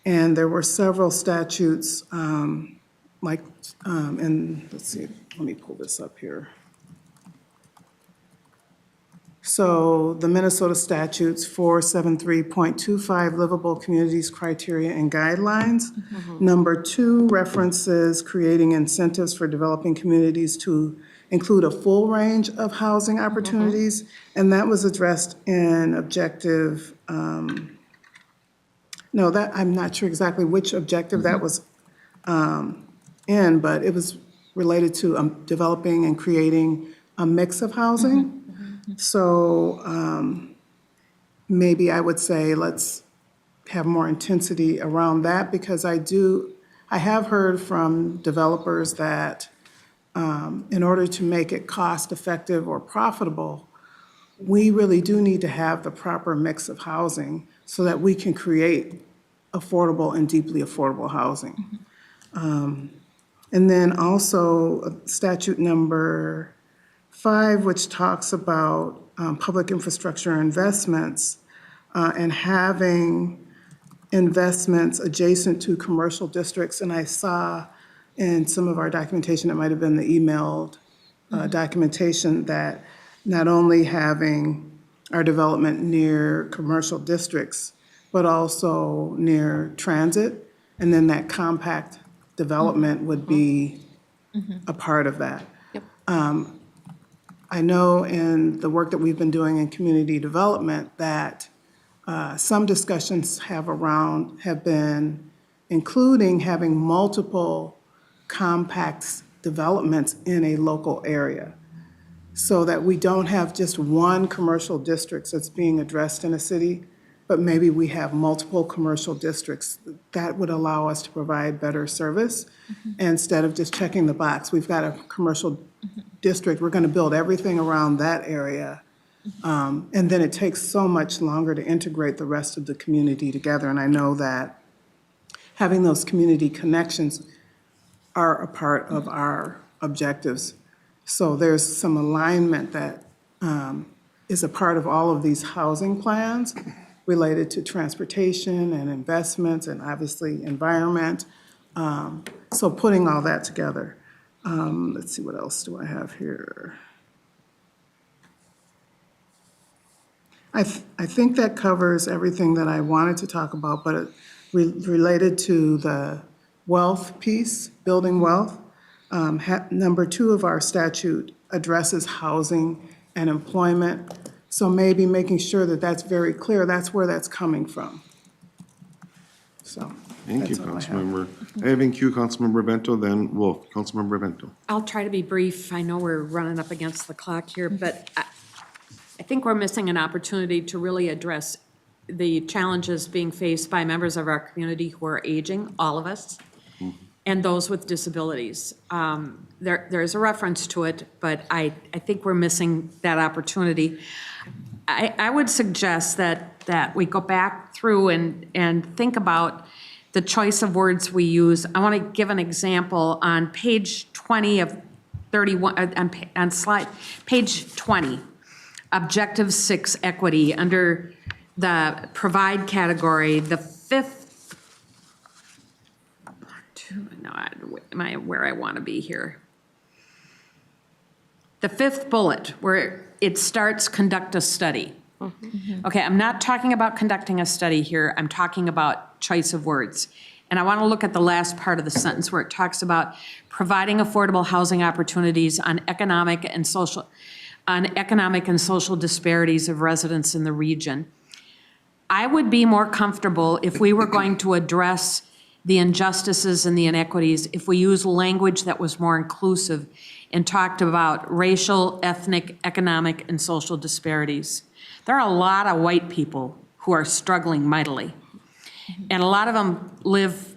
and there were several statutes, and let's see, let me pull this up here. So the Minnesota statutes 473.25 livable communities criteria and guidelines. Number 2 references creating incentives for developing communities to include a full range of housing opportunities. And that was addressed in objective, I'm not sure exactly which objective that was in, but it was related to developing and creating a mix of housing. So maybe I would say let's have more intensity around that, because I have heard from developers that in order to make it cost-effective or profitable, we really do need to have the proper mix of housing so that we can create affordable and deeply affordable housing. And then also statute number 5, which talks about public infrastructure investments and having investments adjacent to commercial districts. And I saw in some of our documentation, it might have been the emailed documentation, that not only having our development near commercial districts, but also near transit, and then that compact development would be a part of that. I know in the work that we've been doing in community development that some discussions have been including having multiple compact developments in a local area, so that we don't have just one commercial district that's being addressed in a city, but maybe we have multiple commercial districts. That would allow us to provide better service instead of just checking the box. We've got a commercial district, we're going to build everything around that area. And then it takes so much longer to integrate the rest of the community together. And I know that having those community connections are a part of our objectives. So there's some alignment that is a part of all of these housing plans related to transportation and investments and obviously environment. So putting all that together. Let's see, what else do I have here? I think that covers everything that I wanted to talk about, but it related to the wealth piece, building wealth. Number 2 of our statute addresses housing and employment. So maybe making sure that that's very clear, that's where that's coming from. So. Thank you, that's all I have. Councilmember. Thank you, Councilmember Bento, then Wolf. Councilmember Bento. I'll try to be brief. I know we're running up against the clock here, but I think we're missing an opportunity to really address the challenges being faced by members of our community who are aging, all of us, and those with disabilities. There's a reference to it, but I think we're missing that opportunity. I would suggest that we go back through and think about the choice of words we use. I want to give an example on page 20 of 31, on slide, page 20, Objective 6, Equity, under the provide category, the 5th, am I where I want to be here? The 5th bullet, where it starts, conduct a study. Okay, I'm not talking about conducting a study here, I'm talking about choice of words. And I want to look at the last part of the sentence where it talks about providing affordable housing opportunities on economic and social disparities of residents in the region. I would be more comfortable if we were going to address the injustices and the inequities if we use language that was more inclusive and talked about racial, ethnic, economic, and social disparities. There are a lot of white people who are struggling mightily, and a lot of them live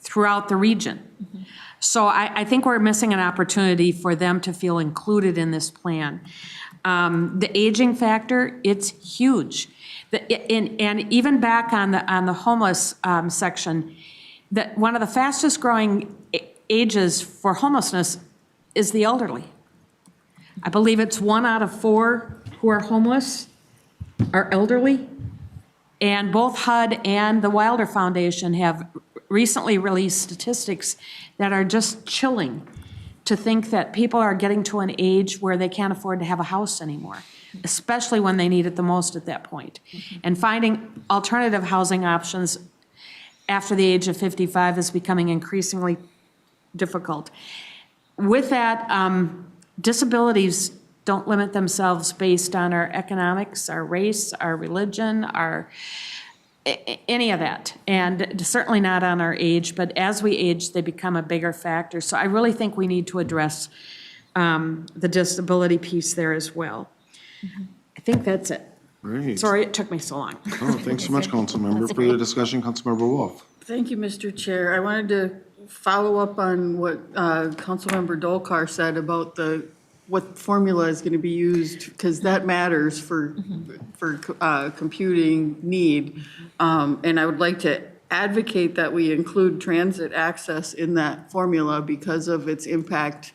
throughout the region. So I think we're missing an opportunity for them to feel included in this plan. The aging factor, it's huge. And even back on the homeless section, that one of the fastest growing ages for homelessness is the elderly. I believe it's 1 out of 4 who are homeless are elderly. And both HUD and the Wilder Foundation have recently released statistics that are just chilling to think that people are getting to an age where they can't afford to have a house anymore, especially when they need it the most at that point. And finding alternative housing options after the age of 55 is becoming increasingly difficult. With that, disabilities don't limit themselves based on our economics, our race, our religion, any of that, and certainly not on our age, but as we age, they become a bigger factor. So I really think we need to address the disability piece there as well. I think that's it. Great. Sorry it took me so long. Oh, thanks so much, Councilmember. Further discussion, Councilmember Wolf. Thank you, Mr. Chair. I wanted to follow up on what Councilmember Dolkar said about what formula is going to be used, because that matters for computing need. And I would like to advocate that we include transit access in that formula because of its impact,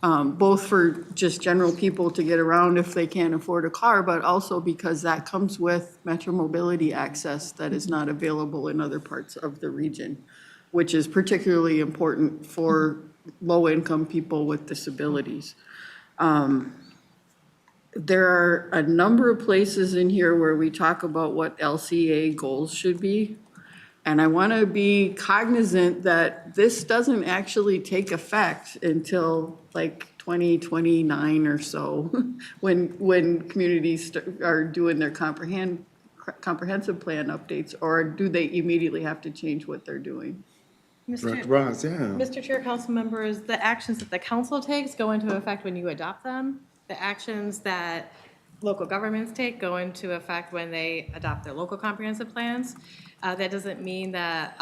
both for just general people to get around if they can't afford a car, but also because that comes with metro mobility access that is not available in other parts of the region, which is particularly important for low-income people with disabilities. There are a number of places in here where we talk about what LCA goals should be. And I want to be cognizant that this doesn't actually take effect until like 2029 or so, when communities are doing their comprehensive plan updates, or do they immediately have to change what they're doing? Director Bras, yeah. Mr. Chair, council members, the actions that the council takes go into effect when you adopt them. The actions that local governments take go into effect when they adopt their local comprehensive plans. That doesn't mean that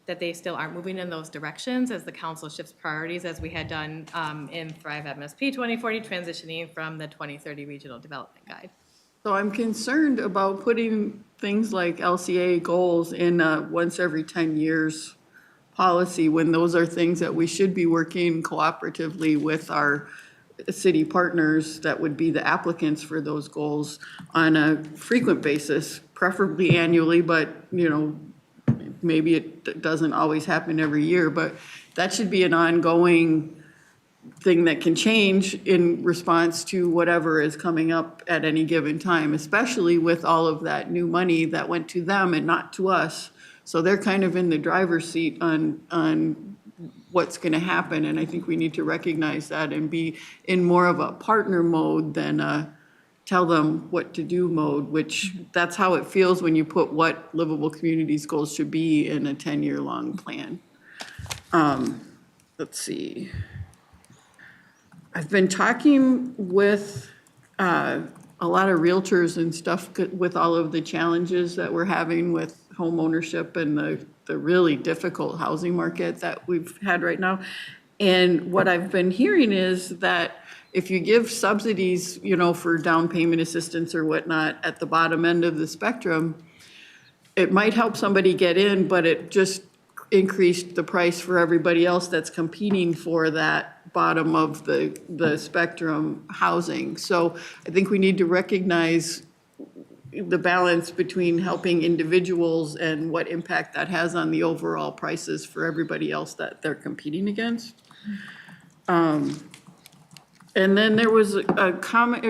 that they still aren't moving in those directions as the council shifts priorities, as we had done in Thrive MSP 2040, transitioning from the 2030 Regional Development Guide. So I'm concerned about putting things like LCA goals in a once every 10 years policy, when those are things that we should be working cooperatively with our city partners that would be the applicants for those goals on a frequent basis, preferably annually, but maybe it doesn't always happen every year, but that should be an ongoing thing that can change in response to whatever is coming up at any given time, especially with all of that new money that went to them and not to us. So they're kind of in the driver's seat on what's going to happen, and I think we need to recognize that and be in more of a partner mode than a tell them what to do mode, which that's how it feels when you put what livable communities goals should be in a 10-year long plan. Let's see. I've been talking with a lot of realtors and stuff with all of the challenges that we're having with home ownership and the really difficult housing market that we've had right now. And what I've been hearing is that if you give subsidies, for down payment assistance or whatnot at the bottom end of the spectrum, it might help somebody get in, but it just increased the price for everybody else that's competing for that bottom of the spectrum housing. So I think we need to recognize the balance between helping individuals and what impact that has on the overall prices for everybody else that they're competing against. And then there was a comment,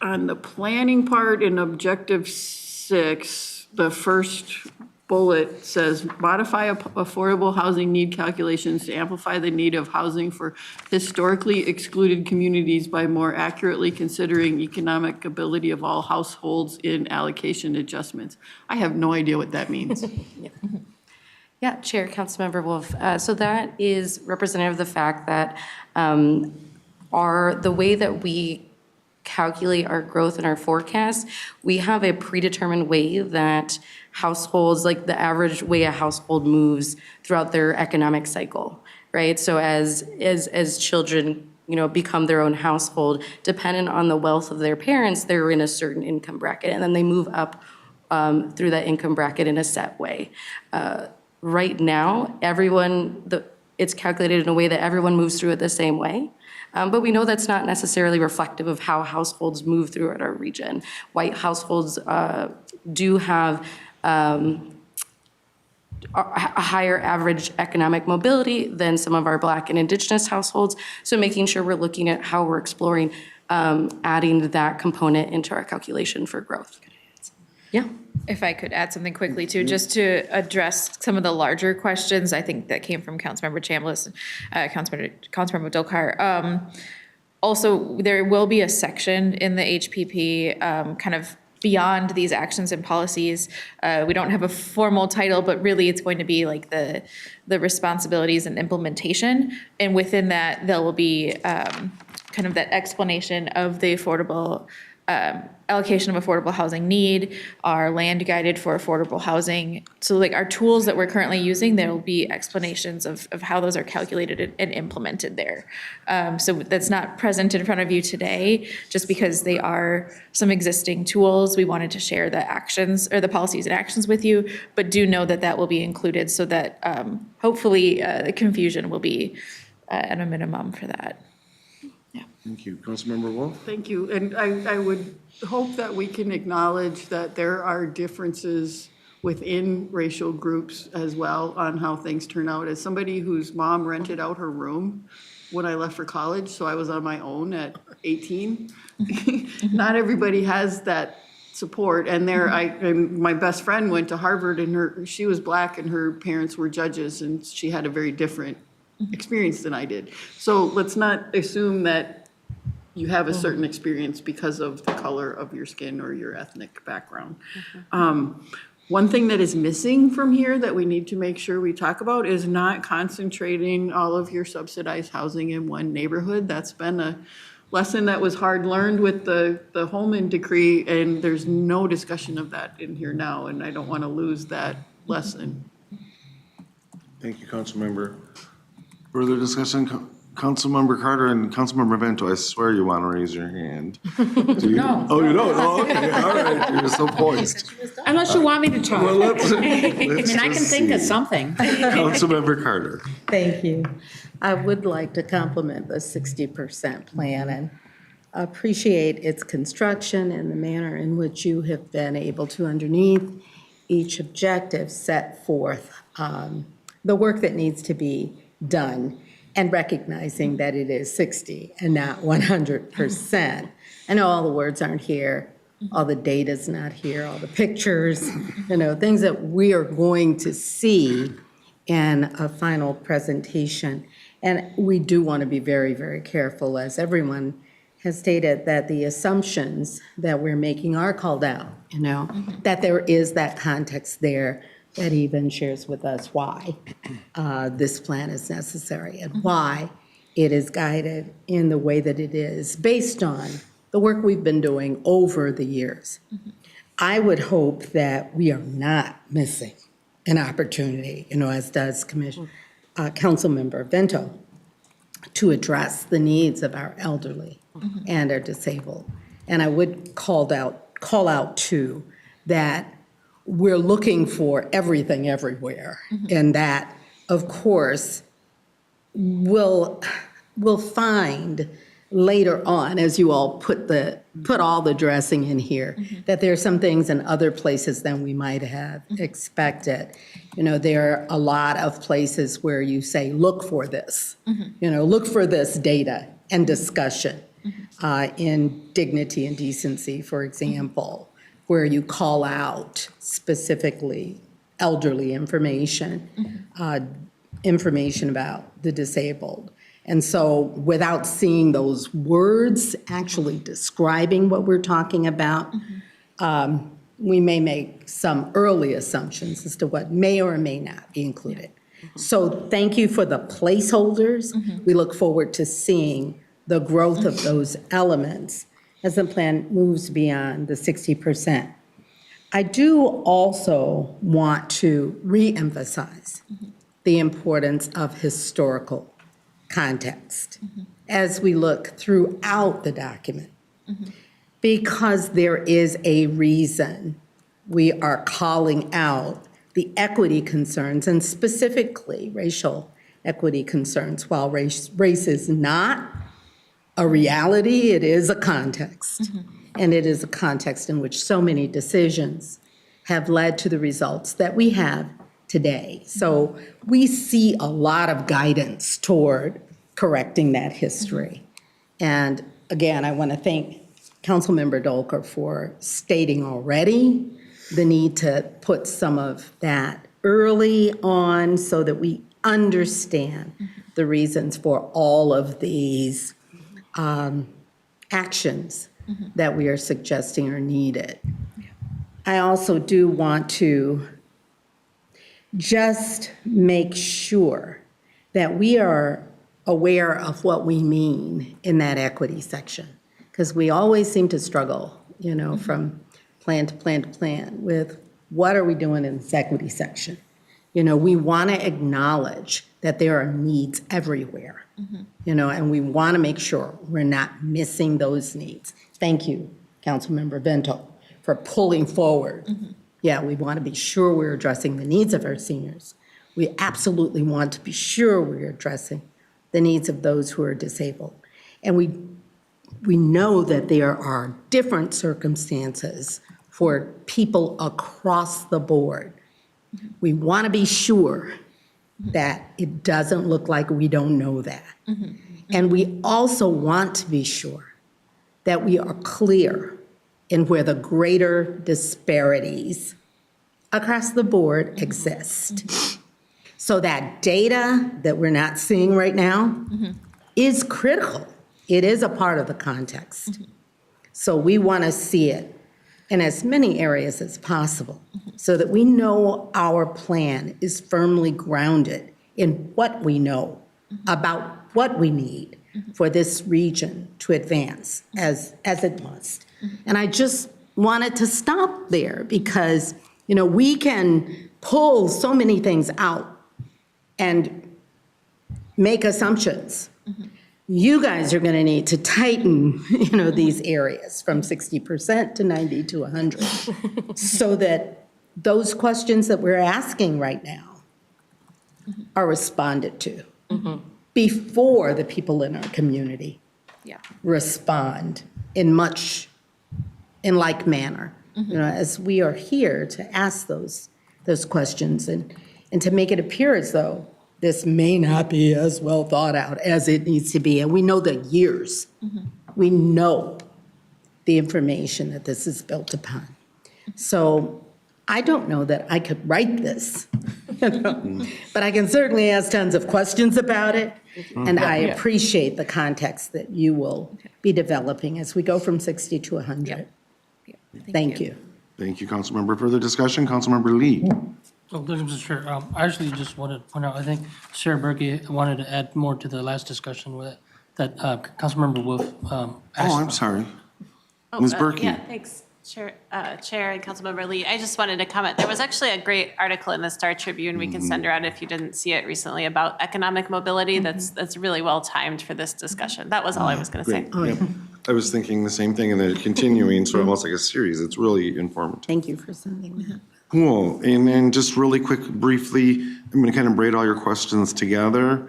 on the planning part in objective 6, the first bullet says, modify affordable housing need calculations to amplify the need of housing for historically excluded communities by more accurately considering economic ability of all households in allocation adjustments. I have no idea what that means. Yeah, Chair, Councilmember Wolf. So that is representative of the fact that the way that we calculate our growth and our forecast, we have a predetermined way that households, like the average way a household moves throughout their economic cycle, right? So as children, become their own household, dependent on the wealth of their parents, they're in a certain income bracket, and then they move up through that income bracket in a set way. Right now, it's calculated in a way that everyone moves through it the same way. But we know that's not necessarily reflective of how households move throughout our region. White households do have a higher average economic mobility than some of our Black and Indigenous households. So making sure we're looking at how we're exploring adding that component into our calculation for growth. Yeah. If I could add something quickly too, just to address some of the larger questions, I think that came from Councilmember Chambliss, Councilmember Dolkar. Also, there will be a section in the HPP kind of beyond these actions and policies. We don't have a formal title, but really it's going to be like the responsibilities and implementation. And within that, there will be kind of that explanation of the affordable allocation of affordable housing need, our land guided for affordable housing. So like our tools that we're currently using, there will be explanations of how those are calculated and implemented there. So that's not present in front of you today, just because they are some existing tools. We wanted to share the actions or the policies and actions with you, but do know that that will be included so that hopefully the confusion will be at a minimum for that. Thank you. Councilmember Wolf? Thank you. And I would hope that we can acknowledge that there are differences within racial groups as well on how things turn out. As somebody whose mom rented out her room when I left for college, so I was on my own at 18, not everybody has that support. And my best friend went to Harvard, and she was Black and her parents were judges, and she had a very different experience than I did. So let's not assume that you have a certain experience because of the color of your skin or your ethnic background. One thing that is missing from here that we need to make sure we talk about is not concentrating all of your subsidized housing in one neighborhood. That's been a lesson that was hard learned with the Holman decree, and there's no discussion of that in here now, and I don't want to lose that lesson. Thank you, Councilmember. Further discussion, Councilmember Carter and Councilmember Vento, I swear you want to raise your hand. No. Oh, you don't? Oh, okay, all right, you're so poised. Unless you want me to talk. Well, let's I can just think of see. something. Councilmember Carter. Thank you. I would like to compliment the 60% plan and appreciate its construction and the manner in which you have been able to, underneath each objective, set forth the work that needs to be done, and recognizing that it is 60 and not 100%. I know all the words aren't here, all the data's not here, all the pictures, things that we are going to see in a final presentation. And we do want to be very, very careful, as everyone has stated, that the assumptions that we're making are called out, that there is that context there that even shares with us why this plan is necessary and why it is guided in the way that it is based on the work we've been doing over the years. I would hope that we are not missing an opportunity, as does Councilmember Vento, to address the needs of our elderly and our disabled. And I would call out too that we're looking for everything everywhere. And that, of course, we'll find later on, as you all put all the dressing in here, that there are some things in other places than we might have expected. There are a lot of places where you say, look for this, look for this data and discussion in dignity and decency, for example, where you call out specifically elderly information, information about the disabled. And so without seeing those words actually describing what we're talking about, we may make some early assumptions as to what may or may not be included. So thank you for the placeholders. We look forward to seeing the growth of those elements as the plan moves beyond the 60%. I do also want to reemphasize the importance of historical context as we look throughout the document, because there is a reason we are calling out the equity concerns, and specifically racial equity concerns. While race is not a reality, it is a context. And it is a context in which so many decisions have led to the results that we have today. So we see a lot of guidance toward correcting that history. And again, I want to thank Councilmember Dolker for stating already the need to put some of that early on so that we understand the reasons for all of these actions that we are suggesting are needed. I also do want to just make sure that we are aware of what we mean in that equity section, because we always seem to struggle, from plan to plan to plan with what are we doing in this equity section. We want to acknowledge that there are needs everywhere, and we want to make sure we're not missing those needs. Thank you, Councilmember Bento, for pulling forward. Yeah, we want to be sure we're addressing the needs of our seniors. We absolutely want to be sure we're addressing the needs of those who are disabled. And we know that there are different circumstances for people across the board. We want to be sure that it doesn't look like we don't know that. And we also want to be sure that we are clear in where the greater disparities across the board exist. So that data that we're not seeing right now is critical. It is a part of the context. So we want to see it in as many areas as possible so that we know our plan is firmly grounded in what we know about what we need for this region to advance as it must. And I just wanted to stop there because, we can pull so many things out and make assumptions. You guys are going to need to tighten, these areas from 60% to 90 to 100 so that those questions that we're asking right now are responded to before the people in our community respond in like manner, as we are here to ask those questions and to make it appear as though this may not be as well thought out as it needs to be. And we know the years. We know the information that this is built upon. So I don't know that I could write this, but I can certainly ask tons of questions about it. And I appreciate the context that you will be developing as we go from 60 to 100. Thank you. Thank you, Councilmember. Further discussion, Councilmember Lee. Oh, thank you, Mr. Chair. I actually just wanted to point out, I think Sarah Berke wanted to add more to the last discussion that Councilmember Wolf asked. Oh, I'm sorry. Ms. Berke. Yeah, thanks, Chair and Councilmember Lee. I just wanted to comment. There was actually a great article in the Star Tribune we can send around if you didn't see it recently about economic mobility. That's really well timed for this discussion. That was all I was going to say. Great. Yep. I was thinking the same thing, and they're continuing, so almost like a series. It's really informative. Thank you for sending that. Cool. And then just really quick, briefly, I'm going to kind of braid all your questions together.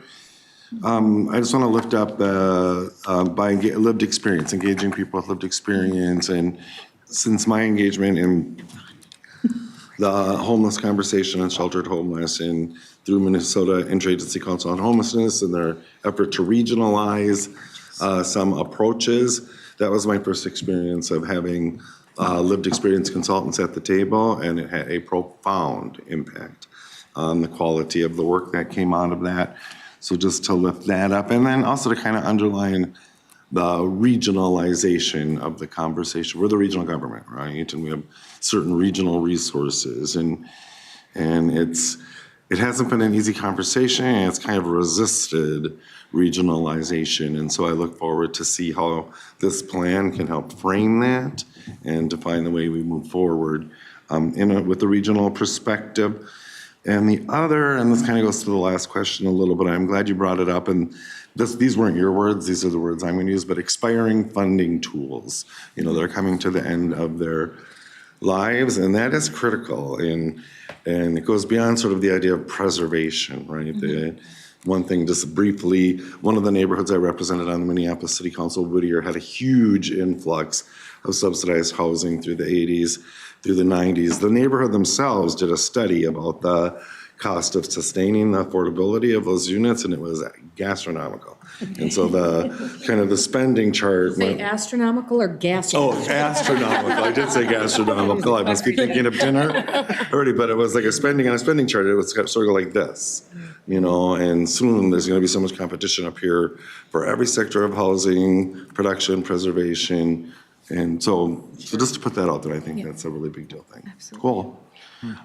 I just want to lift up by lived experience, engaging people with lived experience. And since my engagement in the homeless conversation and sheltered homeless and through Minnesota Interagency Council on Homelessness and their effort to regionalize some approaches, that was my first experience of having lived experience consultants at the table, and it had a profound impact on the quality of the work that came out of that. So just to lift that up, and then also to kind of underline regionalization of the conversation. We're the regional government, right? And we have certain regional resources, and it hasn't been an easy conversation, and it's kind of resisted regionalization. And so I look forward to see how this plan can help frame that and define the way we move forward with the regional perspective. And the other, and this kind of goes to the last question a little bit, I'm glad you brought it up, and these weren't your words, these are the words I'm going to use, but expiring funding tools. They're coming to the end of their lives, and that is critical. And it goes beyond sort of the idea of preservation, right? One thing, just briefly, one of the neighborhoods I represented on the Minneapolis City Council, Whittier, had a huge influx of subsidized housing through the 80s, through the 90s. The neighborhood themselves did a study about the cost of sustaining the affordability of those units, and it was gastronomical. And so the spending chart Say went, astronomical or gas? oh, astronomical. I did say gastronomical. I must be thinking of dinner already, but it was like a spending on a spending chart. It was sort of like this, and soon there's going to be so much competition up here for every sector of housing, production, preservation. And so just to put that out there, I think that's a really big deal thing. Absolutely. Cool.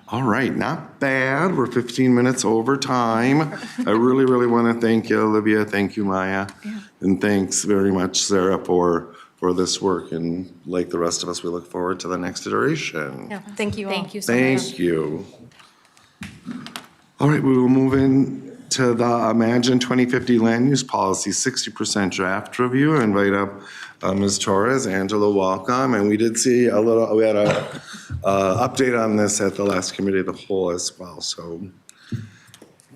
All right, not bad. We're 15 minutes over time. I really, really want to thank you, Olivia. Thank you, Maia. Yeah. And thanks very much, Sarah, for this work. And like the rest of us, we look forward to the next iteration. Yeah, thank you all. Thank you so much. Thank you. All right, we will move in to the Imagine 2050 Land Use Policy 60% draft review. I invite up Ms. Torres. Angela, welcome. And we did see we had a update on this at the last committee of the whole as well. So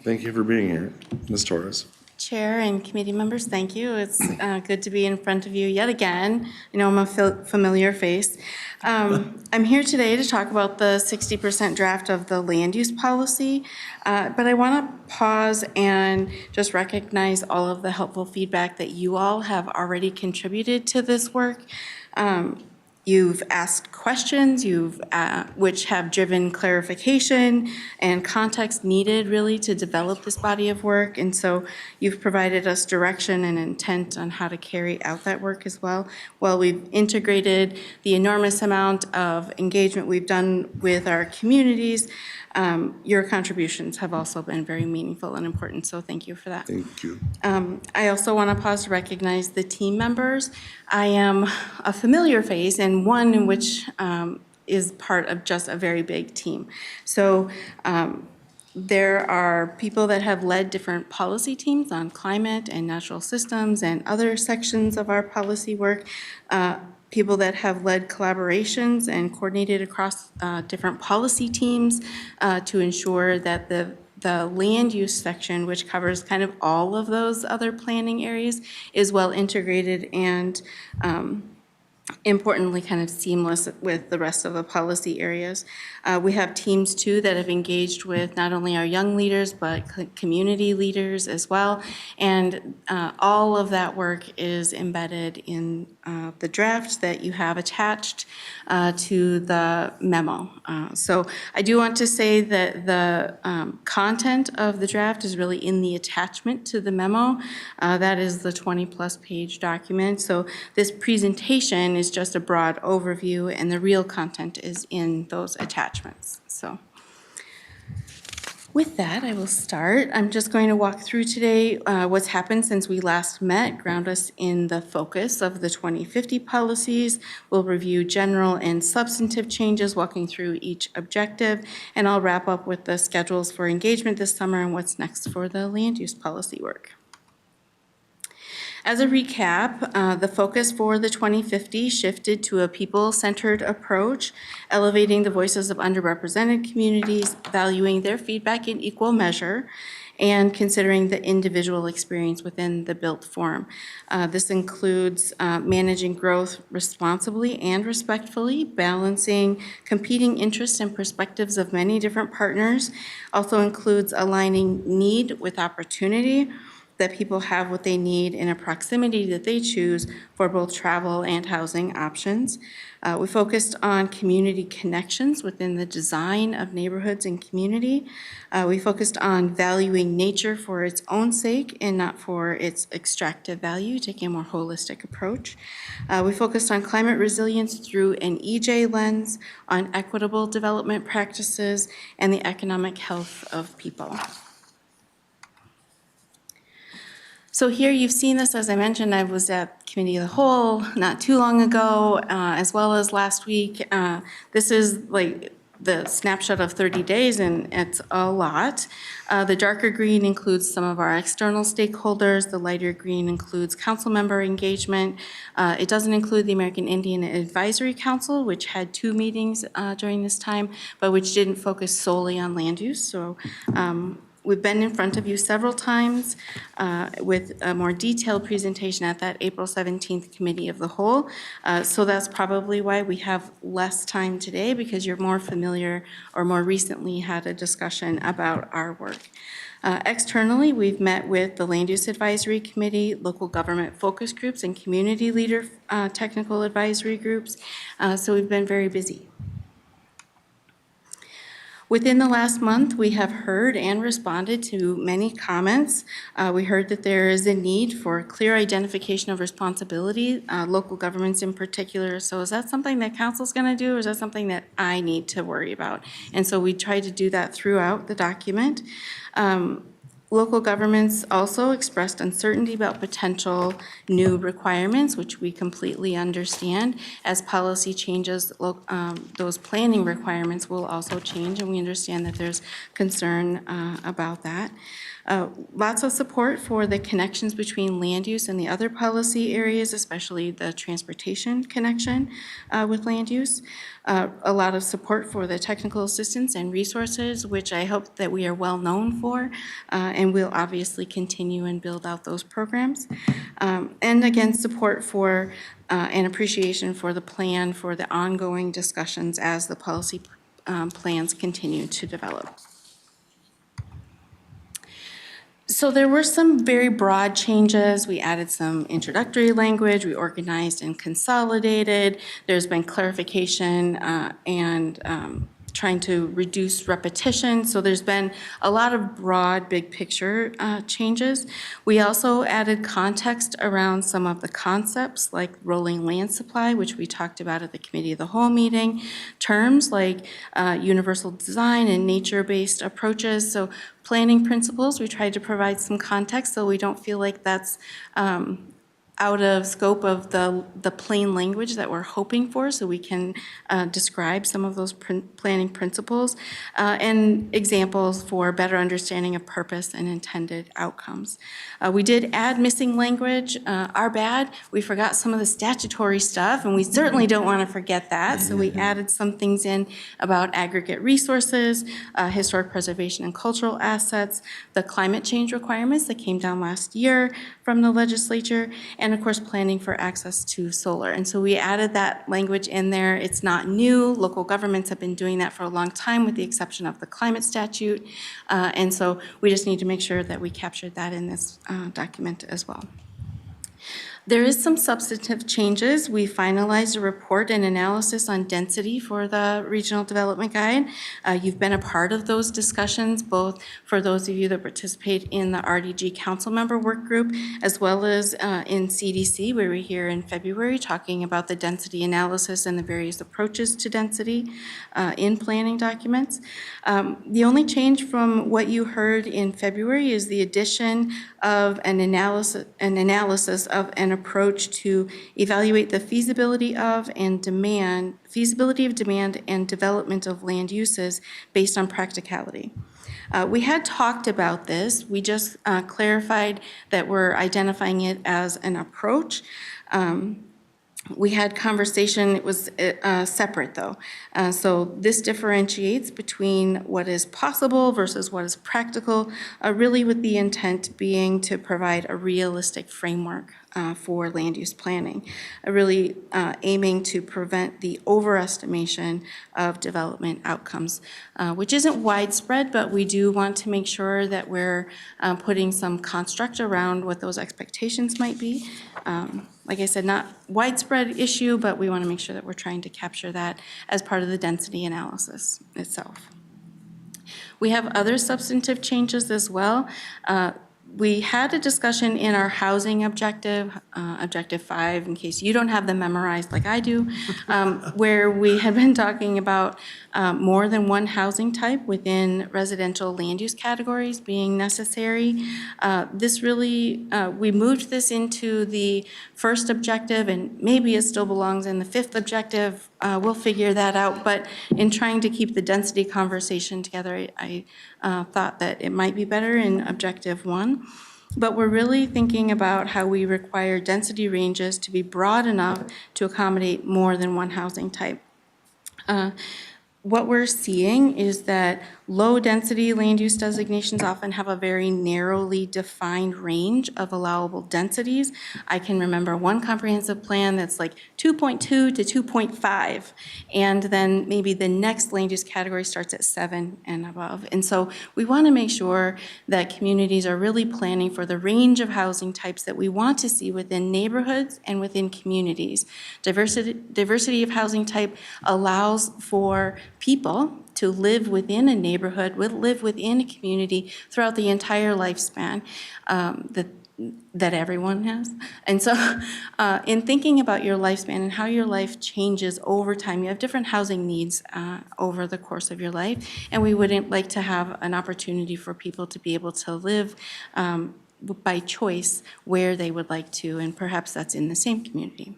thank you for being here, Ms. Torres. Chair and committee members, thank you. It's good to be in front of you yet again. I'm a familiar face. I'm here today to talk about the 60% draft of the land use policy, but I want to pause and just recognize all of the helpful feedback that you all have already contributed to this work. You've asked questions, which have driven clarification and context needed really to develop this body of work. And so you've provided us direction and intent on how to carry out that work as well. While we've integrated the enormous amount of engagement we've done with our communities, your contributions have also been very meaningful and important, so thank you for that. Thank you. I also want to pause to recognize the team members. I am a familiar face and one in which is part of just a very big team. So there are people that have led different policy teams on climate and natural systems and other sections of our policy work. People that have led collaborations and coordinated across different policy teams to ensure that the land use section, which covers kind of all of those other planning areas, is well integrated and importantly kind of seamless with the rest of the policy areas. We have teams too that have engaged with not only our young leaders but community leaders as well, and all of that work is embedded in the draft that you have attached to the memo. So I do want to say that the content of the draft is really in the attachment to the memo. That is the 20-plus page document. So this presentation is just a broad overview, and the real content is in those attachments. So with that, I will start. I'm just going to walk through today what's happened since we last met, ground us in the focus of the 2050 policies. We'll review general and substantive changes, walking through each objective, and I'll wrap up with the schedules for engagement this summer and what's next for the land use policy work. As a recap, the focus for the 2050 shifted to a people-centered approach, elevating the voices of underrepresented communities, valuing their feedback in equal measure, and considering the individual experience within the built form. This includes managing growth responsibly and respectfully, balancing competing interests and perspectives of many different partners. Also includes aligning need with opportunity, that people have what they need in a proximity that they choose for both travel and housing options. We focused on community connections within the design of neighborhoods and community. We focused on valuing nature for its own sake and not for its extractive value, taking a more holistic approach. We focused on climate resilience through an EJ lens, on equitable development practices, and the economic health of people. So here you've seen this, as I mentioned, I was at Committee of the Whole not too long ago, as well as last week. This is like the snapshot of 30 days, and it's a lot. The darker green includes some of our external stakeholders. The lighter green includes council member engagement. It doesn't include the American Indian Advisory Council, which had 2 meetings during this time, but which didn't focus solely on land use. So we've been in front of you several times with a more detailed presentation at that April 17th Committee of the Whole. So that's probably why we have less time today, because you're more familiar or more recently had a discussion about our work. Externally, we've met with the Land Use Advisory Committee, local government focus groups, and community leader technical advisory groups. So we've been very busy. Within the last month, we have heard and responded to many comments. We heard that there is a need for clear identification of responsibility, local governments in particular. So is that something that council's going to do, or is that something that I need to worry about? And so we tried to do that throughout the document. Local governments also expressed uncertainty about potential new requirements, which we completely understand. As policy changes, those planning requirements will also change, and we understand that there's concern about that. Lots of support for the connections between land use and the other policy areas, especially the transportation connection with land use. A lot of support for the technical assistance and resources, which I hope that we are well known for, and we'll obviously continue and build out those programs. And again, support for and appreciation for the plan for the ongoing discussions as the policy plans continue to develop. So there were some very broad changes. We added some introductory language. We organized and consolidated. There's been clarification and trying to reduce repetition. So there's been a lot of broad, big picture changes. We also added context around some of the concepts like rolling land supply, which we talked about at the Committee of the Whole meeting, terms like universal design and nature-based approaches. So planning principles, we tried to provide some context so we don't feel like that's out of scope of the plain language that we're hoping for, so we can describe some of those planning principles and examples for better understanding of purpose and intended outcomes. We did add missing language. Our bad, we forgot some of the statutory stuff, and we certainly don't want to forget that, so we added some things in about aggregate resources, historic preservation and cultural assets, the climate change requirements that came down last year from the legislature, and of course, planning for access to solar. And so we added that language in there. It's not new. Local governments have been doing that for a long time with the exception of the climate statute. And so we just need to make sure that we captured that in this document as well. There is some substantive changes. We finalized a report and analysis on density for the Regional Development Guide. You've been a part of those discussions, both for those of you that participate in the RDG Council Member Work Group, as well as in CDC, where we're here in February talking about the density analysis and the various approaches to density in planning documents. The only change from what you heard in February is the addition of an analysis of an approach to evaluate the feasibility of demand and development of land uses based on practicality. We had talked about this. We just clarified that we're identifying it as an approach. We had conversation, it was separate though. So this differentiates between what is possible versus what is practical, really with the intent being to provide a realistic framework for land use planning, really aiming to prevent the overestimation of development outcomes, which isn't widespread, but we do want to make sure that we're putting some construct around what those expectations might be. Like I said, not widespread issue, but we want to make sure that we're trying to capture that as part of the density analysis itself. We have other substantive changes as well. We had a discussion in our housing objective, Objective 5, in case you don't have them memorized like I do, where we had been talking about more than one housing type within residential land use categories being necessary. This really, we moved this into the first objective, and maybe it still belongs in the fifth objective. We'll figure that out, but in trying to keep the density conversation together, I thought that it might be better in Objective 1. But we're really thinking about how we require density ranges to be broad enough to accommodate more than one housing type. What we're seeing is that low-density land use designations often have a very narrowly defined range of allowable densities. I can remember one comprehensive plan that's like 2.2 to 2.5, and then maybe the next land use category starts at 7 and above. And so we want to make sure that communities are really planning for the range of housing types that we want to see within neighborhoods and within communities. Diversity of housing type allows for people to live within a neighborhood, live within a community throughout the entire lifespan that everyone has. And so in thinking about your lifespan and how your life changes over time, you have different housing needs over the course of your life, and we wouldn't like to have an opportunity for people to be able to live by choice where they would like to, and perhaps that's in the same community.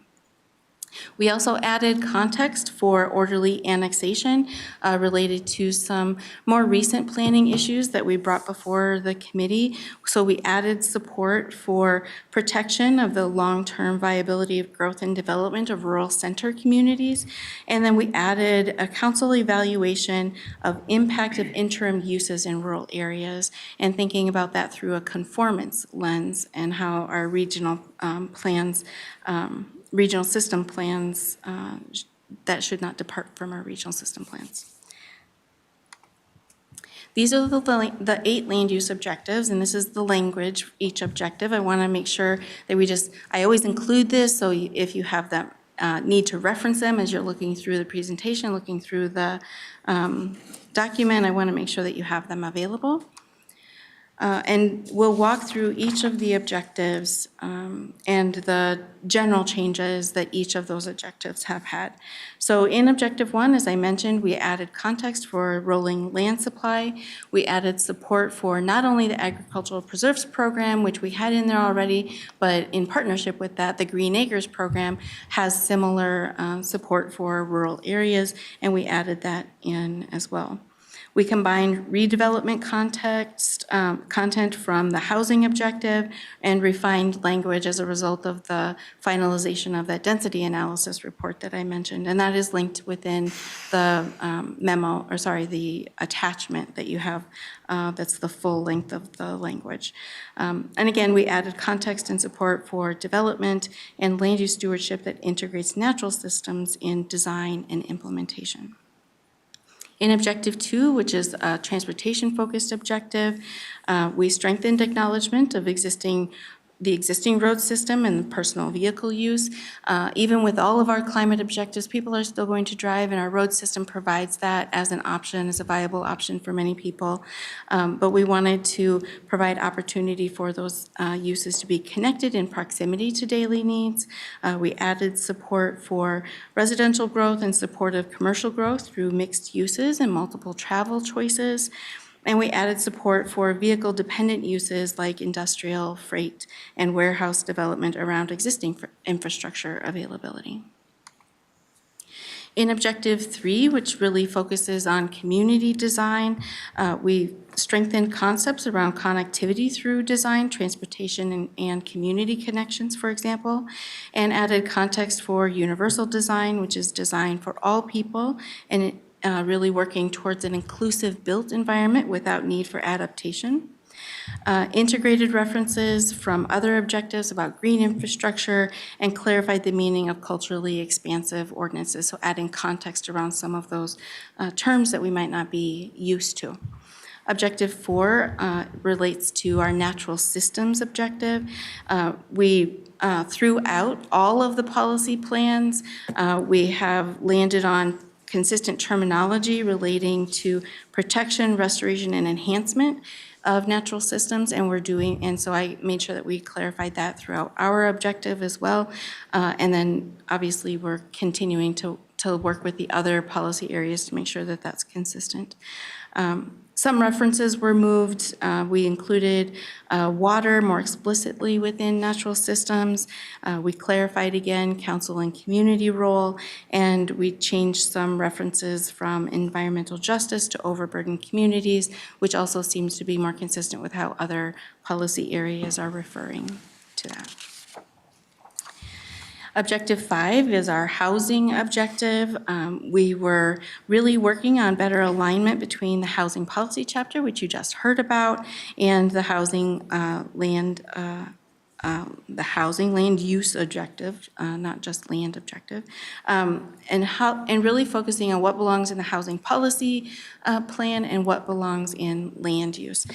We also added context for orderly annexation related to some more recent planning issues that we brought before the committee. So we added support for protection of the long-term viability of growth and development of rural center communities. And then we added a council evaluation of impact of interim uses in rural areas, and thinking about that through a conformance lens and how our regional plans regional system plans that should not depart from our regional system plans. These are the 8 land use objectives, and this is the language for each objective. I want to make sure that I always include this, so if you have them, need to reference them as you're looking through the presentation, looking through the document, I want to make sure that you have them available. And we'll walk through each of the objectives and the general changes that each of those objectives have had. So in Objective 1, as I mentioned, we added context for rolling land supply. We added support for not only the Agricultural Preserves Program, which we had in there already, but in partnership with that, the Green Acres Program has similar support for rural areas, and we added that in as well. We combined redevelopment content from the housing objective and refined language as a result of the finalization of that density analysis report that I mentioned. And that is linked within the the attachment that you have that's the full length of the language. And again, we added context and support for development and land use stewardship that integrates natural systems in design and implementation. In Objective 2, which is a transportation-focused objective, we strengthened acknowledgement of the existing road system and personal vehicle use. Even with all of our climate objectives, people are still going to drive, and our road system provides that as an option, as a viable option for many people. But we wanted to provide opportunity for those uses to be connected in proximity to daily needs. We added support for residential growth and supportive commercial growth through mixed uses and multiple travel choices. And we added support for vehicle-dependent uses like industrial, freight, and warehouse development around existing infrastructure availability. In Objective 3, which really focuses on community design, we strengthened concepts around connectivity through design, transportation, and community connections, for example, and added context for universal design, which is design for all people, and really working towards an inclusive built environment without need for adaptation. integrated references from other objectives about green infrastructure, and clarified the meaning of culturally expansive ordinances, so adding context around some of those terms that we might not be used to. Objective 4 relates to our natural systems objective. Throughout all of the policy plans, we have landed on consistent terminology relating to protection, restoration, and enhancement of natural systems, and so I made sure that we clarified that throughout our objective as well. And then obviously we're continuing to work with the other policy areas to make sure that that's consistent. Some references were moved. We included water more explicitly within natural systems. We clarified again council and community role, and we changed some references from environmental justice to overburdened communities, which also seems to be more consistent with how other policy areas are referring to that. Objective 5 is our housing objective. We were really working on better alignment between the housing policy chapter, which you just heard about, and the housing land use objective, not just land objective, and really focusing on what belongs in the housing policy plan and what belongs in land use.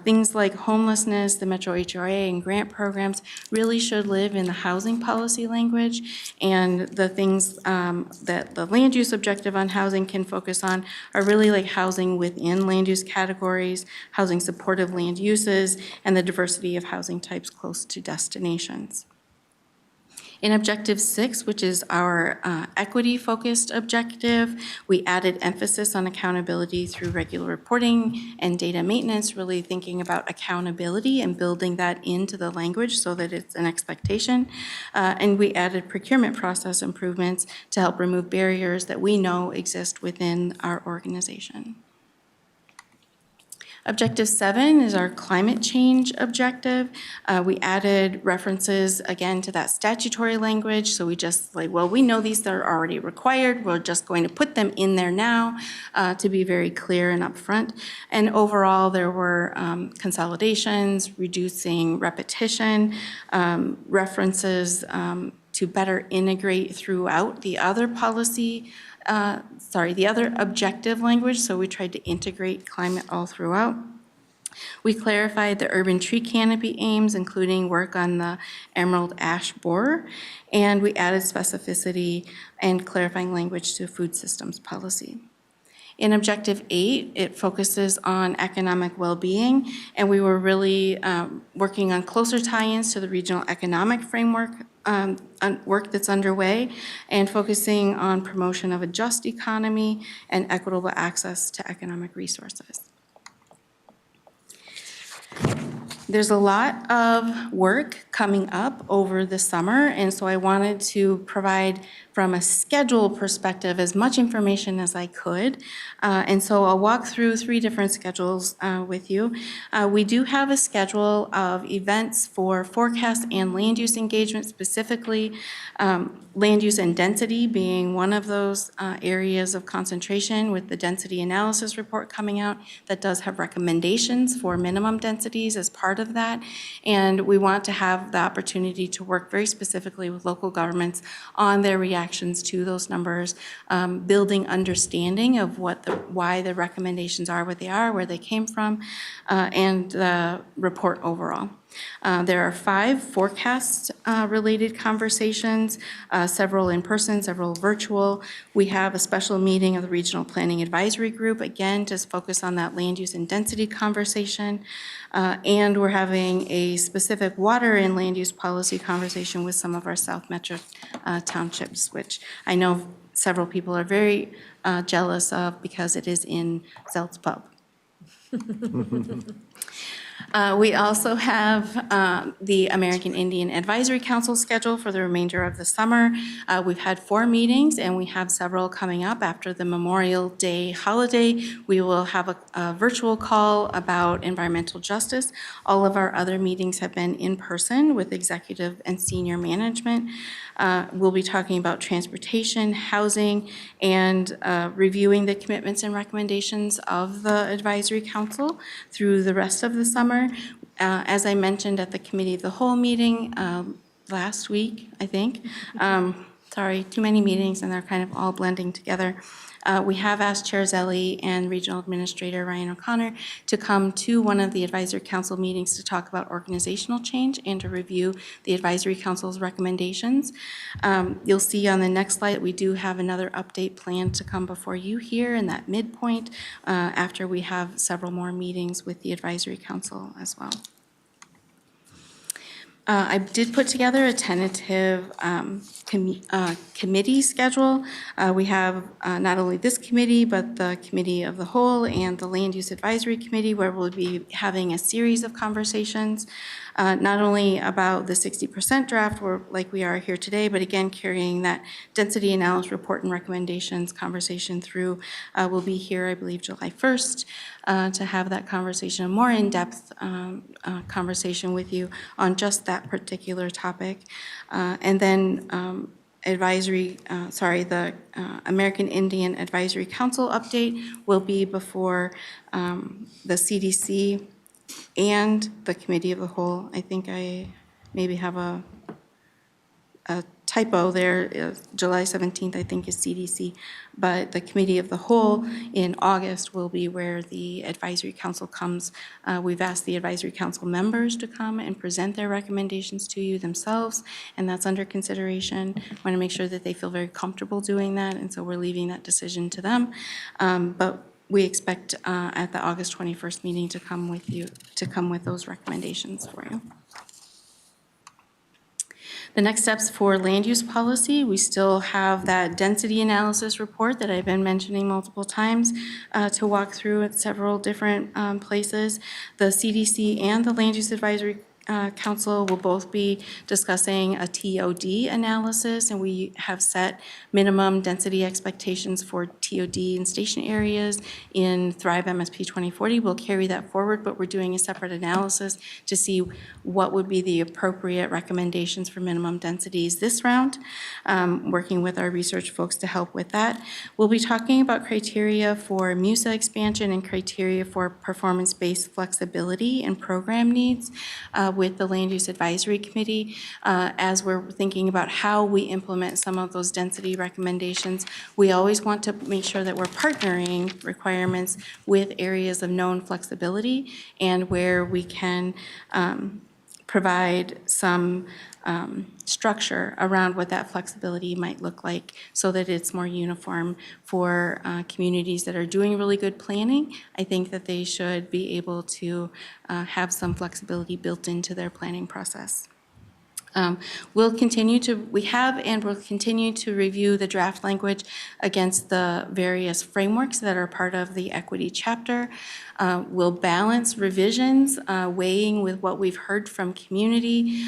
Things like homelessness, the Metro HCRRA, and grant programs really should live in the housing policy language, and the things that the land use objective on housing can focus on are really like housing within land use categories, housing supportive land uses, and the diversity of housing types close to destinations. In Objective 6, which is our equity-focused objective, we added emphasis on accountability through regular reporting and data maintenance, really thinking about accountability and building that into the language so that it's an expectation. And we added procurement process improvements to help remove barriers that we know exist within our organization. Objective 7 is our climate change objective. We added references again to that statutory language. So we just like, well, we know these are already required. We're just going to put them in there now to be very clear and upfront. And overall, there were consolidations, reducing repetition, references to better integrate throughout the other policy the other objective language, so we tried to integrate climate all throughout. We clarified the urban tree canopy aims, including work on the emerald ash borer, and we added specificity and clarifying language to food systems policy. In Objective 8, it focuses on economic well-being, and we were really working on closer tie-ins to the regional economic framework work that's underway, and focusing on promotion of a just economy and equitable access to economic resources. There's a lot of work coming up over the summer, and so I wanted to provide, from a schedule perspective, as much information as I could. And so I'll walk through 3 different schedules with you. We do have a schedule of events for forecast and land use engagement, specifically land use and density being one of those areas of concentration, with the density analysis report coming out that does have recommendations for minimum densities as part of that. And we want to have the opportunity to work very specifically with local governments on their reactions to those numbers, building understanding of why the recommendations are what they are, where they came from, and the report overall. There are 5 forecast-related conversations, several in person, several virtual. We have a special meeting of the Regional Planning Advisory Group, again, to focus on that land use and density conversation. And we're having a specific water and land use policy conversation with some of our South Metro townships, which I know several people are very jealous of because it is in Zelt's Pub. We also have the American Indian Advisory Council scheduled for the remainder of the summer. We've had 4 meetings, and we have several coming up after the Memorial Day holiday. We will have a virtual call about environmental justice. All of our other meetings have been in person with executive and senior management. We'll be talking about transportation, housing, and reviewing the commitments and recommendations of the Advisory Council through the rest of the summer. summer. As I mentioned at the Committee of the Whole meeting last week, I think. Sorry, too many meetings and they're kind of all blending together. We have asked Chair Zelli and Regional Administrator Ryan O'Connor to come to one of the Advisory Council meetings to talk about organizational change and to review the Advisory Council's recommendations. You'll see on the next slide, we do have another update planned to come before you here in that midpoint after we have several more meetings with the Advisory Council as well. I did put together a tentative committee schedule. We have not only this committee, but the Committee of the Whole and the Land Use Advisory Committee, where we'll be having a series of conversations, not only about the 60% draft, like we are here today, but again, carrying that density analysis report and recommendations conversation through. We'll be here, I believe, July 1st to have that conversation, a more in-depth conversation with you on just that particular topic. And then the American Indian Advisory Council update will be before the CDC and the Committee of the Whole. I think I maybe have a typo there. July 17th, I think, is CDC. But the Committee of the Whole in August will be where the Advisory Council comes. We've asked the Advisory Council members to come and present their recommendations to you themselves, and that's under consideration. Want to make sure that they feel very comfortable doing that, and so we're leaving that decision to them. But we expect at the August 21st meeting to come with those recommendations for you. The next steps for land use policy, we still have that density analysis report that I've been mentioning multiple times to walk through at several different places. The CDC and the Land Use Advisory Council will both be discussing a TOD analysis, and we have set minimum density expectations for TOD in station areas in Thrive MSP 2040. We'll carry that forward, but we're doing a separate analysis to see what would be the appropriate recommendations for minimum densities this round, working with our research folks to help with that. We'll be talking about criteria for MUSA expansion and criteria for performance-based flexibility and program needs with the Land Use Advisory Committee as we're thinking about how we implement some of those density recommendations. We always want to make sure that we're partnering requirements with areas of known flexibility and where we can provide some structure around what that flexibility might look like so that it's more uniform for communities that are doing really good planning. I think that they should be able to have some flexibility built into their planning process. We'll continue to review the draft language against the various frameworks that are part of the equity chapter. We'll balance revisions, weighing with what we've heard from community,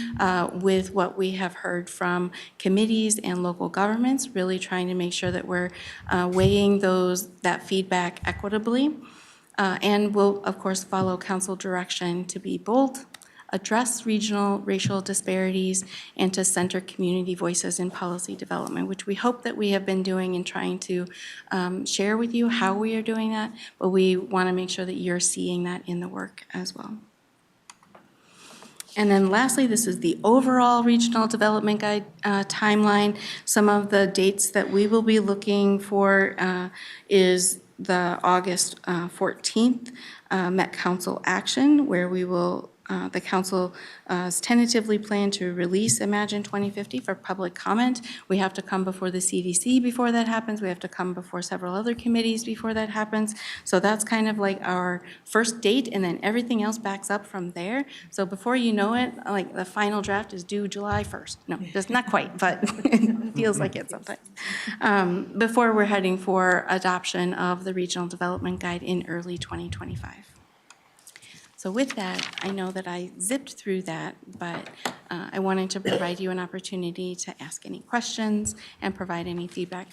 with what we have heard from committees and local governments, really trying to make sure that we're weighing that feedback equitably. And we'll, of course, follow council direction to be bold, address regional racial disparities, and to center community voices in policy development, which we hope that we have been doing and trying to share with you how we are doing that, but we want to make sure that you're seeing that in the work as well. And then lastly, this is the overall regional development guide timeline. Some of the dates that we will be looking for is the August 14th Met Council action, where we will the council is tentatively planned to release Imagine 2050 for public comment. We have to come before the CDC before that happens. We have to come before several other committees before that happens. So that's kind of like our first date, and then everything else backs up from there. So before you know it, like the final draft is due July 1st. No, just not quite, but it feels like it sometimes. Before we're heading for adoption of the Regional Development Guide in early 2025. So with that, I know that I zipped through that, but I wanted to provide you an opportunity to ask any questions and provide any feedback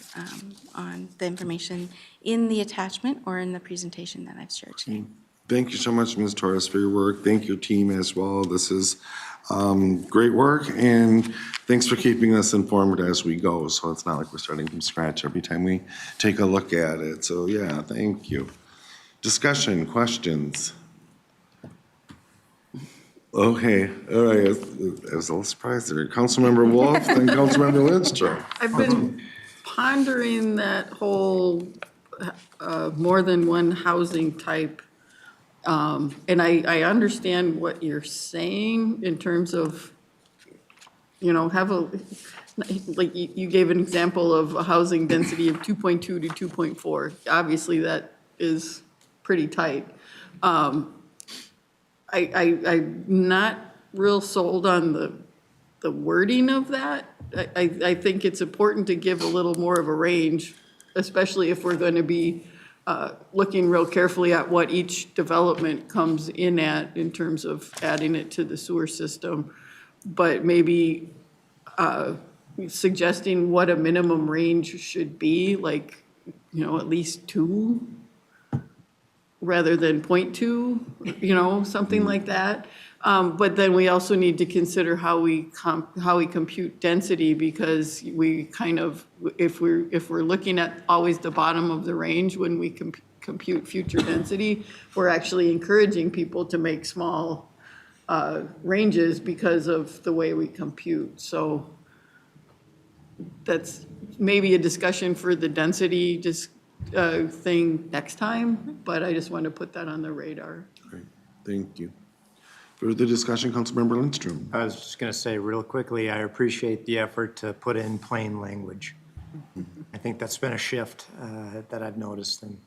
on the information in the attachment or in the presentation that I've shared today. Thank you so much, Ms. Torres, for your work. Thank your team as well. This is great work, and thanks for keeping us informed as we go. So it's not like we're starting from scratch every time we take a look at it. So yeah, thank you. Discussion, questions? Okay, all right, I was a little surprised there. Councilmember Wolf, then Councilmember Lindstrom. I've been pondering that whole more than one housing type. And I understand what you're saying in terms of, have like you gave an example of a housing density of 2.2 to 2.4. Obviously, that is pretty tight. I'm not real sold on the wording of that. I think it's important to give a little more of a range, especially if we're going to be looking real carefully at what each development comes in at in terms of adding it to the sewer system. But maybe suggesting what a minimum range should be, like, at least 2 rather than 0.2, something like that. But then we also need to consider how we compute density, because we kind of, if we're looking at always the bottom of the range when we compute future density, we're actually encouraging people to make small ranges because of the way we compute. So that's maybe a discussion for the density thing next time, but I just want to put that on the radar. Great, thank you. Further discussion, Councilmember Lindstrom. I was just going to say real quickly, I appreciate the effort to put in plain language. I think that's been a shift that I've noticed, and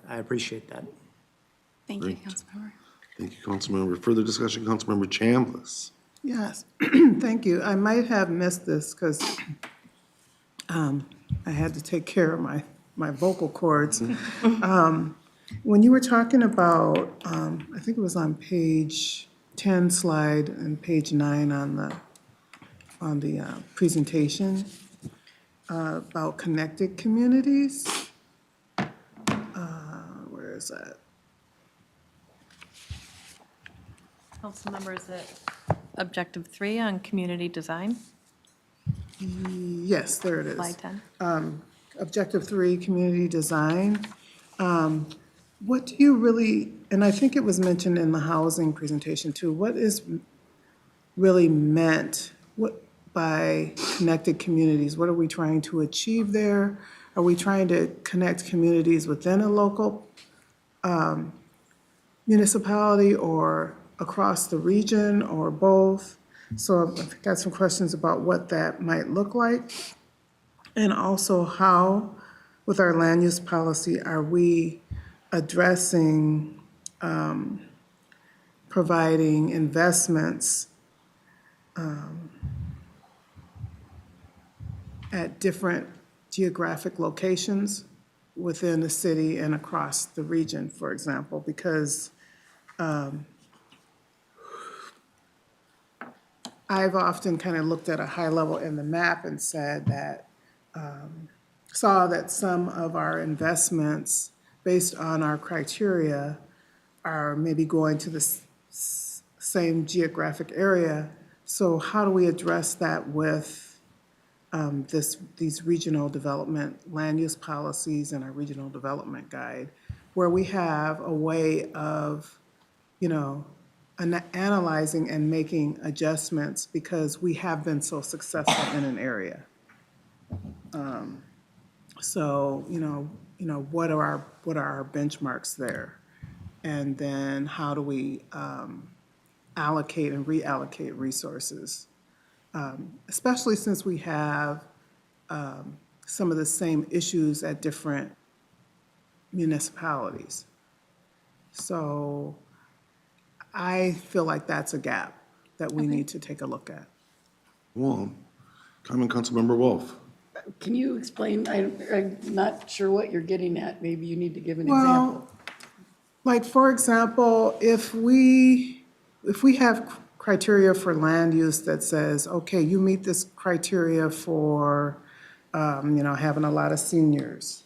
I appreciate that. Thank you, Great. Councilmember. Thank you, Councilmember. Further discussion, Councilmember Chambliss. Yes, thank you. I might have missed this because I had to take care of my vocal cords. When you were talking about, I think it was on page 10 slide and page 9 on the presentation about connected communities. Where is that? Councilmember, is it objective 3 on community design? Yes, there it is. Slide 10. Objective 3, community design. What do you really, and I think it was mentioned in the housing presentation too, what is really meant by connected communities? What are we trying to achieve there? Are we trying to connect communities within a local municipality or across the region or both? So I've got some questions about what that might look like. And also how, with our land use policy, are we addressing providing investments at different geographic locations within the city and across the region, for example, because I've often kind of looked at a high level in the map and said that, saw that some of our investments based on our criteria are maybe going to the same geographic area. So how do we address that with these regional development land use policies and our regional development guide, where we have a way of, analyzing and making adjustments because we have been so successful in an area. So, what are our benchmarks there? And then how do we allocate and reallocate resources? Especially since we have some of the same issues at different municipalities. So I feel like that's a gap that we need to take a look at. Well, Councilmember Wolf. Can you explain? I'm not sure what you're getting at. Maybe you need to give an Well, example. like, for example, if we have criteria for land use that says, okay, you meet this criteria for, having a lot of seniors,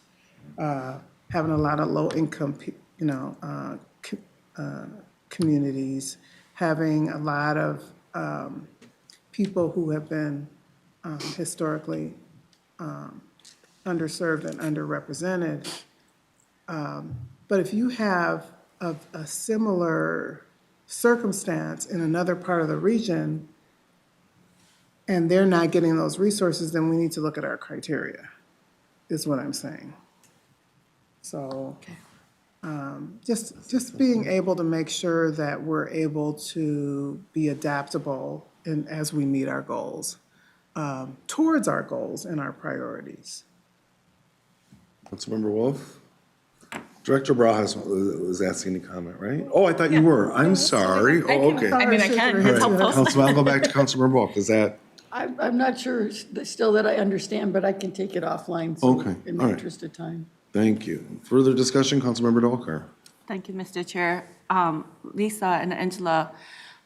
having a lot of low-income, communities, having a lot of people who have been historically underserved and underrepresented. But if you have a similar circumstance in another part of the region and they're not getting those resources, then we need to look at our criteria, is what I'm saying. So just being able to make sure that we're able to be adaptable and as we meet our goals, towards our goals and our priorities. Councilmember Wolf? Director Barajas was asking to comment, right? Oh, I thought you were. I'm sorry. Oh, okay. I mean, I can, All it's right, helpful. Council, I'll go back to Councilmember Wolf. Is that, I'm not sure still that I understand, but I can take it offline, so Okay, in all the right. interest of time. thank you. Further discussion, Councilmember Dolker? Thank you, Mr. Chair. Lisa and Angela,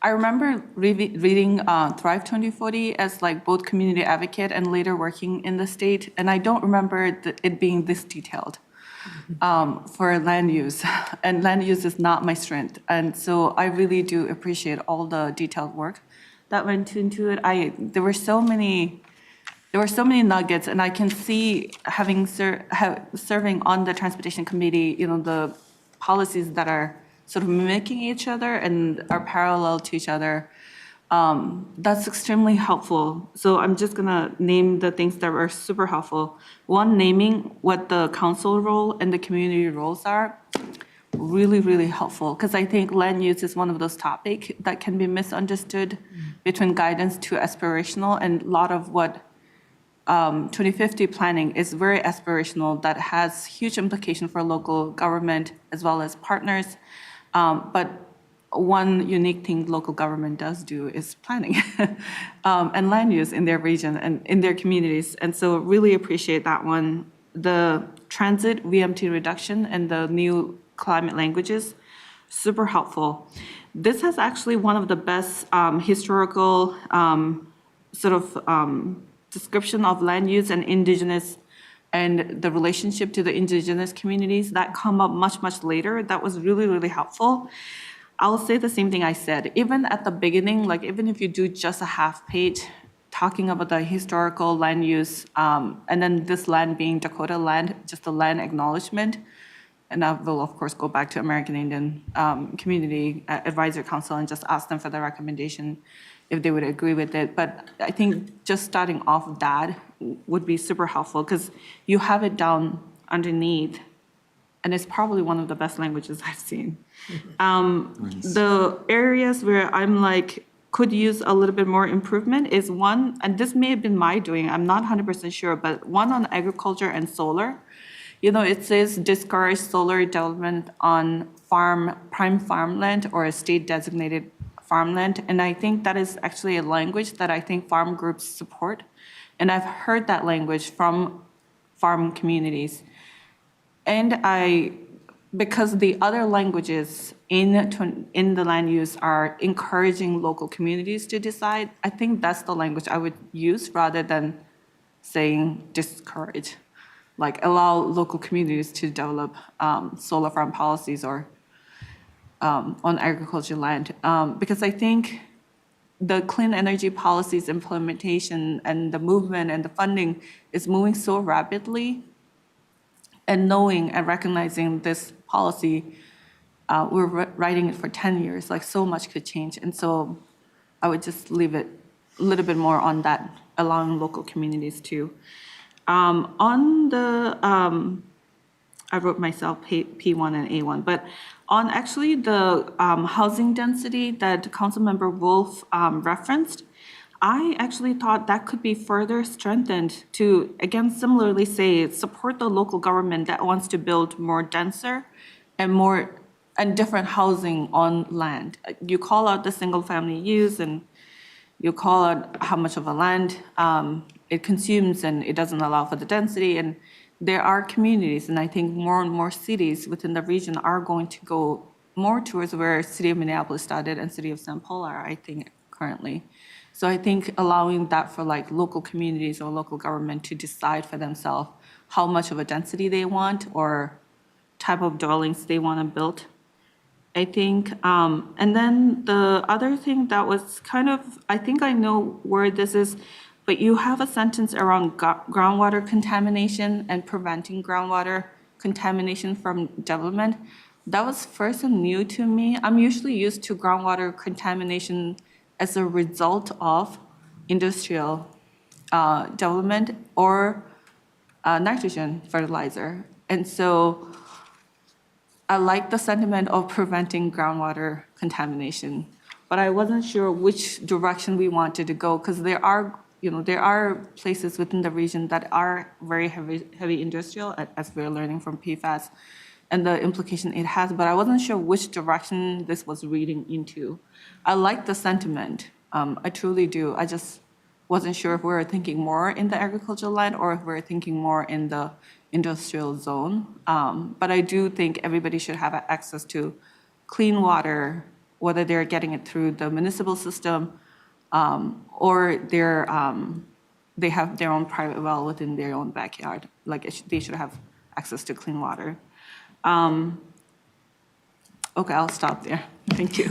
I remember reading Thrive 2040 as like both community advocate and later working in the state, and I don't remember it being this detailed for land use. And land use is not my strength, and so I really do appreciate all the detailed work that went into it. There were so many nuggets, and I can see having serving on the transportation committee, the policies that are sort of mimicking each other and are parallel to each other. That's extremely helpful. So I'm just gonna name the things that were super helpful. One, naming what the council role and the community roles are. Really, really helpful, because I think land use is one of those topics that can be misunderstood between guidance to aspirational, and a lot of what 2050 planning is very aspirational, that has huge implication for local government as well as partners. But one unique thing local government does do is planning and land use in their region and in their communities. And so really appreciate that one. The transit VMT reduction and the new climate languages, super helpful. This has actually one of the best historical description of land use and indigenous and the relationship to the indigenous communities that come up much, much later. That was really, really helpful. I'll say the same thing I said. Even at the beginning, like even if you do just a half page talking about the historical land use, and then this land being Dakota land, just the land acknowledgement, and I will of course go back to American Indian Community Advisory Council and just ask them for the recommendation if they would agree with it. But I think just starting off of that would be super helpful, because you have it down underneath, and it's probably one of the best languages I've seen. The areas where I'm like, could use a little bit more improvement is one, and this may have been my doing, I'm not 100% sure, but one on agriculture and solar. It says discourage solar development on prime farmland or a state designated farmland. And I think that is actually a language that I think farm groups support. And I've heard that language from farm communities. And because the other languages in the land use are encouraging local communities to decide, I think that's the language I would use rather than saying discourage. Like allow local communities to develop solar farm policies or on agriculture land. Because I think the clean energy policies implementation and the movement and the funding is moving so rapidly, and knowing and recognizing this policy, we're writing it for 10 years, like so much could change. And so I would just leave it a little bit more on that, allowing local communities to. On the, I wrote myself P1 and A1, but on actually the housing density that Councilmember Wolf referenced, I actually thought that could be further strengthened to, again, similarly say, support the local government that wants to build more denser and different housing on land. You call out the single family use and you call out how much of a land it consumes, and it doesn't allow for the density. And there are communities, and I think more and more cities within the region are going to go more towards where City of Minneapolis started and City of St. Paul are, I think, currently. So I think allowing that for like local communities or local government to decide for themselves how much of a density they want or type of dwellings they want to build, I think. And then the other thing that was kind of, I think I know where this is, but you have a sentence around groundwater contamination and preventing groundwater contamination from development. That was first new to me. I'm usually used to groundwater contamination as a result of industrial development or nitrogen fertilizer. And so I like the sentiment of preventing groundwater contamination, but I wasn't sure which direction we wanted to go because there are places within the region that are very heavy industrial, as we're learning from PFAS and the implication it has, but I wasn't sure which direction this was reading into. I like the sentiment, I truly do. I just wasn't sure if we were thinking more in the agricultural land or if we were thinking more in the industrial zone. But I do think everybody should have access to clean water, whether they're getting it through the municipal system or they have their own private well within their own backyard. Like they should have access to clean water. Okay, I'll stop there. Thank you.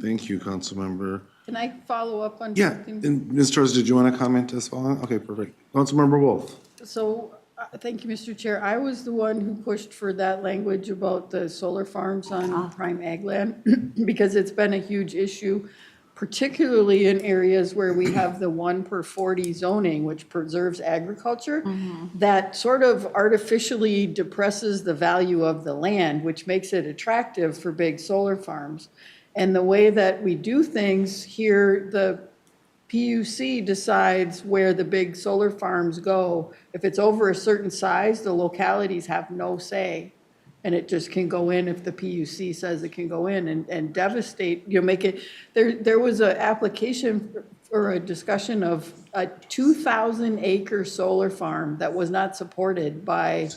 Thank you, Councilmember. Can I follow up on Yeah, something? and Ms. Torres, did you want to comment as well? Okay, perfect. Councilmember Wolf. So, thank you, Mr. Chair. I was the one who pushed for that language about the solar farms on prime ag land, because it's been a huge issue, particularly in areas where we have the 1/40 zoning, which preserves agriculture, that sort of artificially depresses the value of the land, which makes it attractive for big solar farms. And the way that we do things here, the PUC decides where the big solar farms go. If it's over a certain size, the localities have no say. And it just can go in if the PUC says it can go in and devastate, make it. There was an application or a discussion of a 2,000 acre solar farm that was not supported by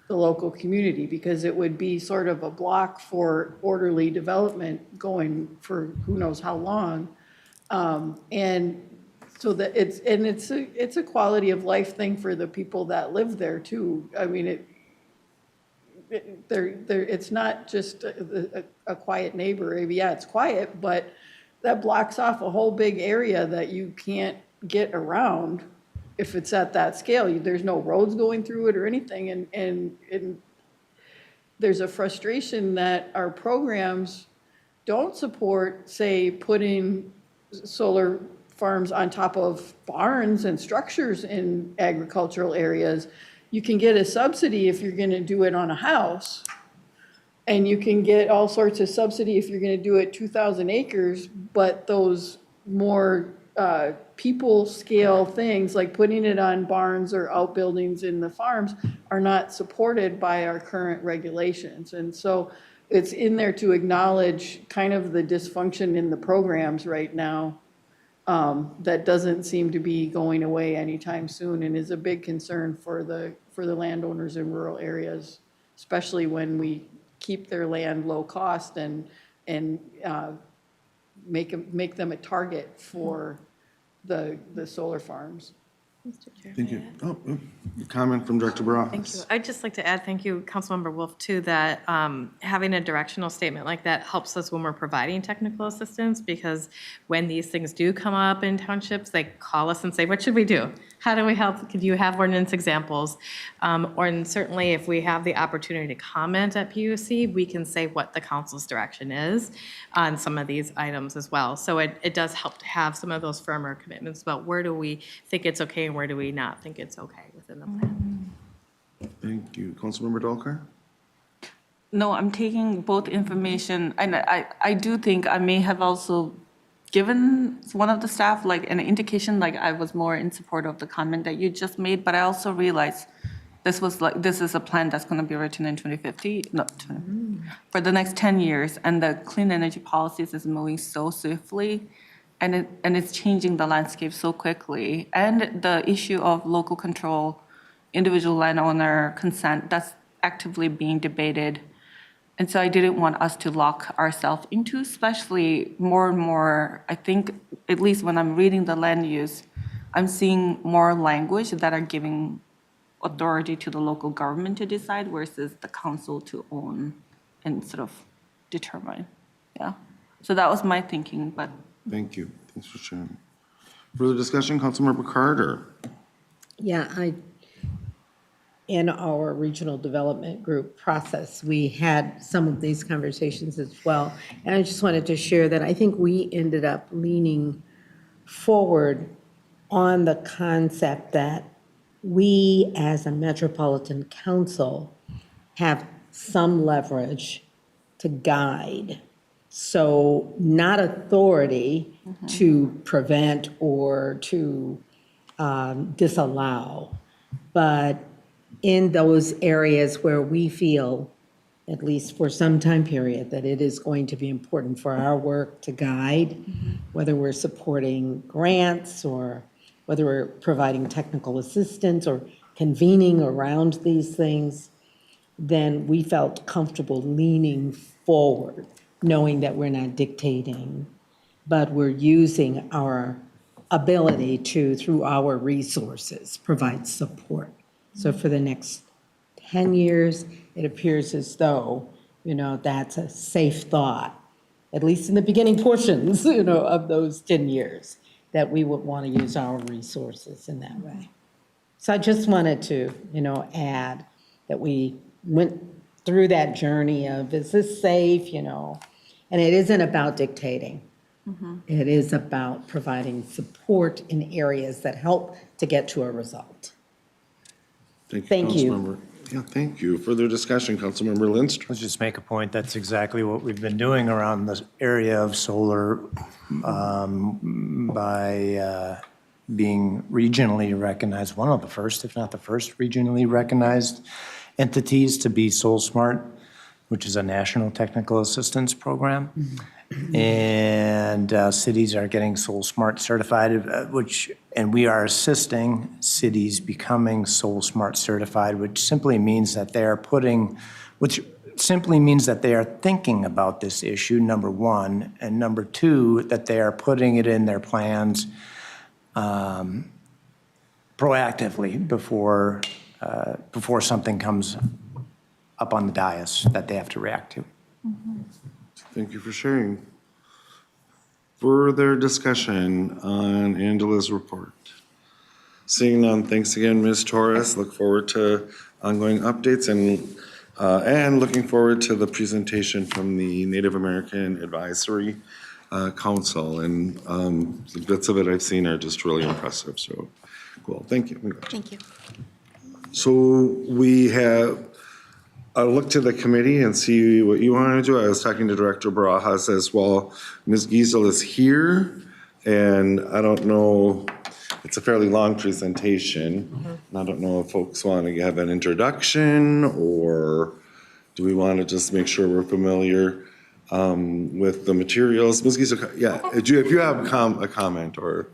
the local community because it would be sort of a block for orderly development going for who knows how long. And so that it's a quality of life thing for the people that live there too. I mean, it's not just a quiet neighbor. Yeah, it's quiet, but that blocks off a whole big area that you can't get around if it's at that scale. There's no roads going through it or anything. And there's a frustration that our programs don't support, say, putting solar farms on top of barns and structures in agricultural areas. You can get a subsidy if you're going to do it on a house, and you can get all sorts of subsidy if you're going to do it 2,000 acres, but those more people scale things like putting it on barns or outbuildings in the farms are not supported by our current regulations. And so it's in there to acknowledge kind of the dysfunction in the programs right now that doesn't seem to be going away anytime soon and is a big concern for the landowners in rural areas, especially when we keep their land low cost and make them a target for the solar farms. Thank you. Oh, comment from Director Barras. Thank you. I'd just like to add, thank you, Councilmember Wolf, too, that having a directional statement like that helps us when we're providing technical assistance, because when these things do come up in townships, they call us and say, what should we do? How do we help? Could you have ordinance examples? And certainly if we have the opportunity to comment at PUC, we can say what the council's direction is on some of these items as well. So it does help to have some of those firmer commitments about where do we think it's okay and where do we not think it's okay within the plan. Thank you. Councilmember Dolkar? No, I'm taking both information, and I do think I may have also given one of the staff like an indication, like I was more in support of the comment that you just made, but I also realized this is a plan that's going to be written in 2050, for the next 10 years, and the clean energy policies is moving so swiftly, and it's changing the landscape so quickly, and the issue of local control, individual landowner consent, that's actively being debated. And so I didn't want us to lock ourselves into, especially more and more, I think, at least when I'm reading the land use, I'm seeing more language that are giving authority to the local government to decide versus the council to own and sort of determine. Yeah. So that was my thinking, but. Thank you. Thanks for sharing. Further discussion, Councilmember Carter. Yeah, in our regional development group process, we had some of these conversations as well. And I just wanted to share that I think we ended up leaning forward on the concept that we, as a Metropolitan Council, have some leverage to guide. So not authority to prevent or to disallow, but in those areas where we feel, at least for some time period, that it is going to be important for our work to guide, whether we're supporting grants or whether we're providing technical assistance or convening around these things, then we felt comfortable leaning forward, knowing that we're not dictating, but we're using our ability to, through our resources, provide support. So for the next 10 years, it appears as though, that's a safe thought, at least in the beginning portions, of those 10 years, that we would want to use our resources in that way. So I just wanted to, add that we went through that journey of, is this safe, and it isn't about dictating. It is about providing support in areas that help to get to a result. Thank you. Councilmember. Yeah, thank you. Further discussion, Councilmember Lindstrom. Let's just make a point, that's exactly what we've been doing around this area of solar by being regionally recognized, one of the first, if not the first regionally recognized entities to be Soul Smart, which is a national technical assistance program. And cities are getting Soul Smart certified, and we are assisting cities becoming Soul Smart certified, which simply means that they are thinking about this issue, number one, and number two, that they are putting it in their plans proactively before something comes up on the dais that they have to react to. Thank you for sharing. Further discussion on Angela's report. Seeing none, thanks again, Ms. Torres. Look forward to ongoing updates and looking forward to the presentation from the Native American Advisory Council. And the bits of it I've seen are just really impressive. So cool. Thank you. Thank you. So we have. I'll look to the committee and see what you want to do. I was talking to Director Barajas as well. Ms. Giesel is here, and I don't know, it's a fairly long presentation. And I don't know if folks want to have an introduction, or do we want to just make sure we're familiar with the materials? Ms. Giesel, yeah, if you have a comment or.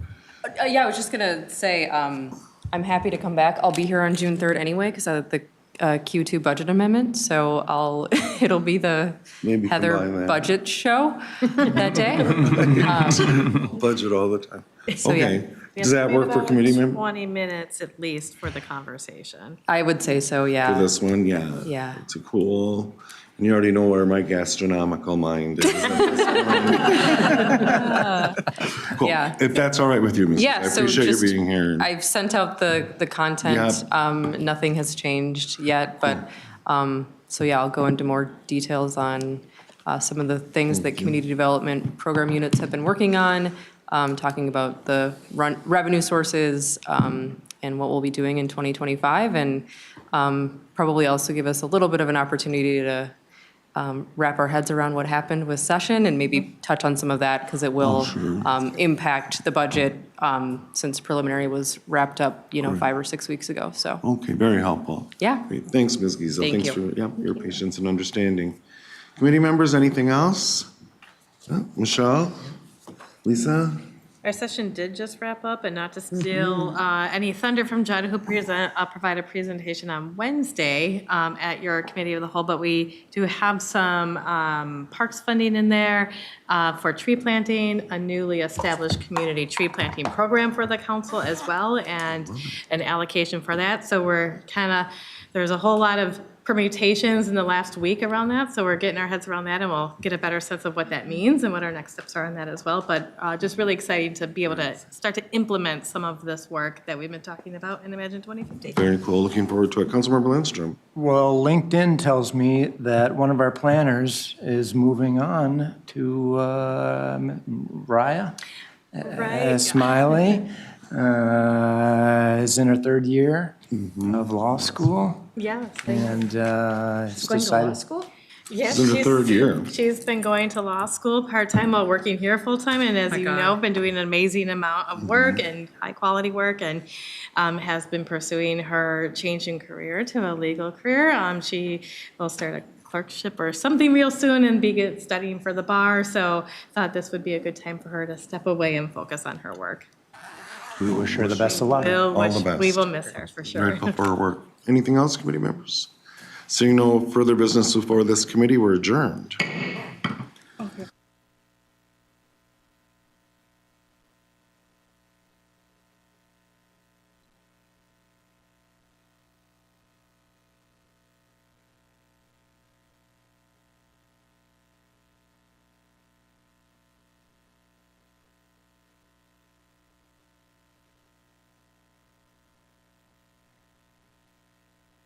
Yeah, I was just gonna say, I'm happy to come back. I'll be here on June 3rd anyway, because the Q2 budget amendment, so it'll be the Maybe Heather budget show that day. Budget all the time. So, yeah. Okay. Does that work for committee members? 20 minutes at least for the conversation. I would say so, yeah. For this one, yeah. Yeah. It's a cool, and you already know where my gastronomical mind is. Cool. Yeah. If that's all right with you, Ms. Yeah, I so appreciate you just, being here. I've sent out the content. Nothing has changed yet, but, so yeah, I'll go into more details on some of the things that community development program units have been working on, talking about the revenue sources and what we'll be doing in 2025, and probably also give us a little bit of an opportunity to wrap our heads around what happened with session and maybe touch on some of that, because it will impact the budget since preliminary was wrapped up, 5 or 6 weeks ago, so. Okay, very helpful. Yeah. Great. Thanks, Ms. Giesel. Thank Thanks you. for your patience and understanding. Committee members, anything else? Michelle? Lisa? Our session did just wrap up, and not to steal any thunder from Judd, who provide a presentation on Wednesday at your committee of the whole, but we do have some parks funding in there for tree planting, a newly established community tree planting program for the council as well, and an allocation for that. So we're there's a whole lot of permutations in the last week around that, so we're getting our heads around that, and we'll get a better sense of what that means and what our next steps are on that as well. But just really exciting to be able to start to implement some of this work that we've been talking about in Imagine 2050. Very cool. Looking forward to it. Councilmember Lindstrom. Well, LinkedIn tells me that one of our planners is moving on to Raya. Smiley is in her third year of law school. Yes. And has Going to law decided. school? Yes, This is her third year. She's been going to law school part-time while working here full-time, and as you know, been doing an amazing amount of work and high-quality work, and has been pursuing her change in career to a legal career. She will start a clerkship or something real soon and be studying for the bar, so thought this would be a good time for her to step away and focus on her work. We wish her the best of luck. All the best. We will miss her, for sure. Grateful for her work. Anything else, committee members? Seeing no further business before this committee, we're adjourned.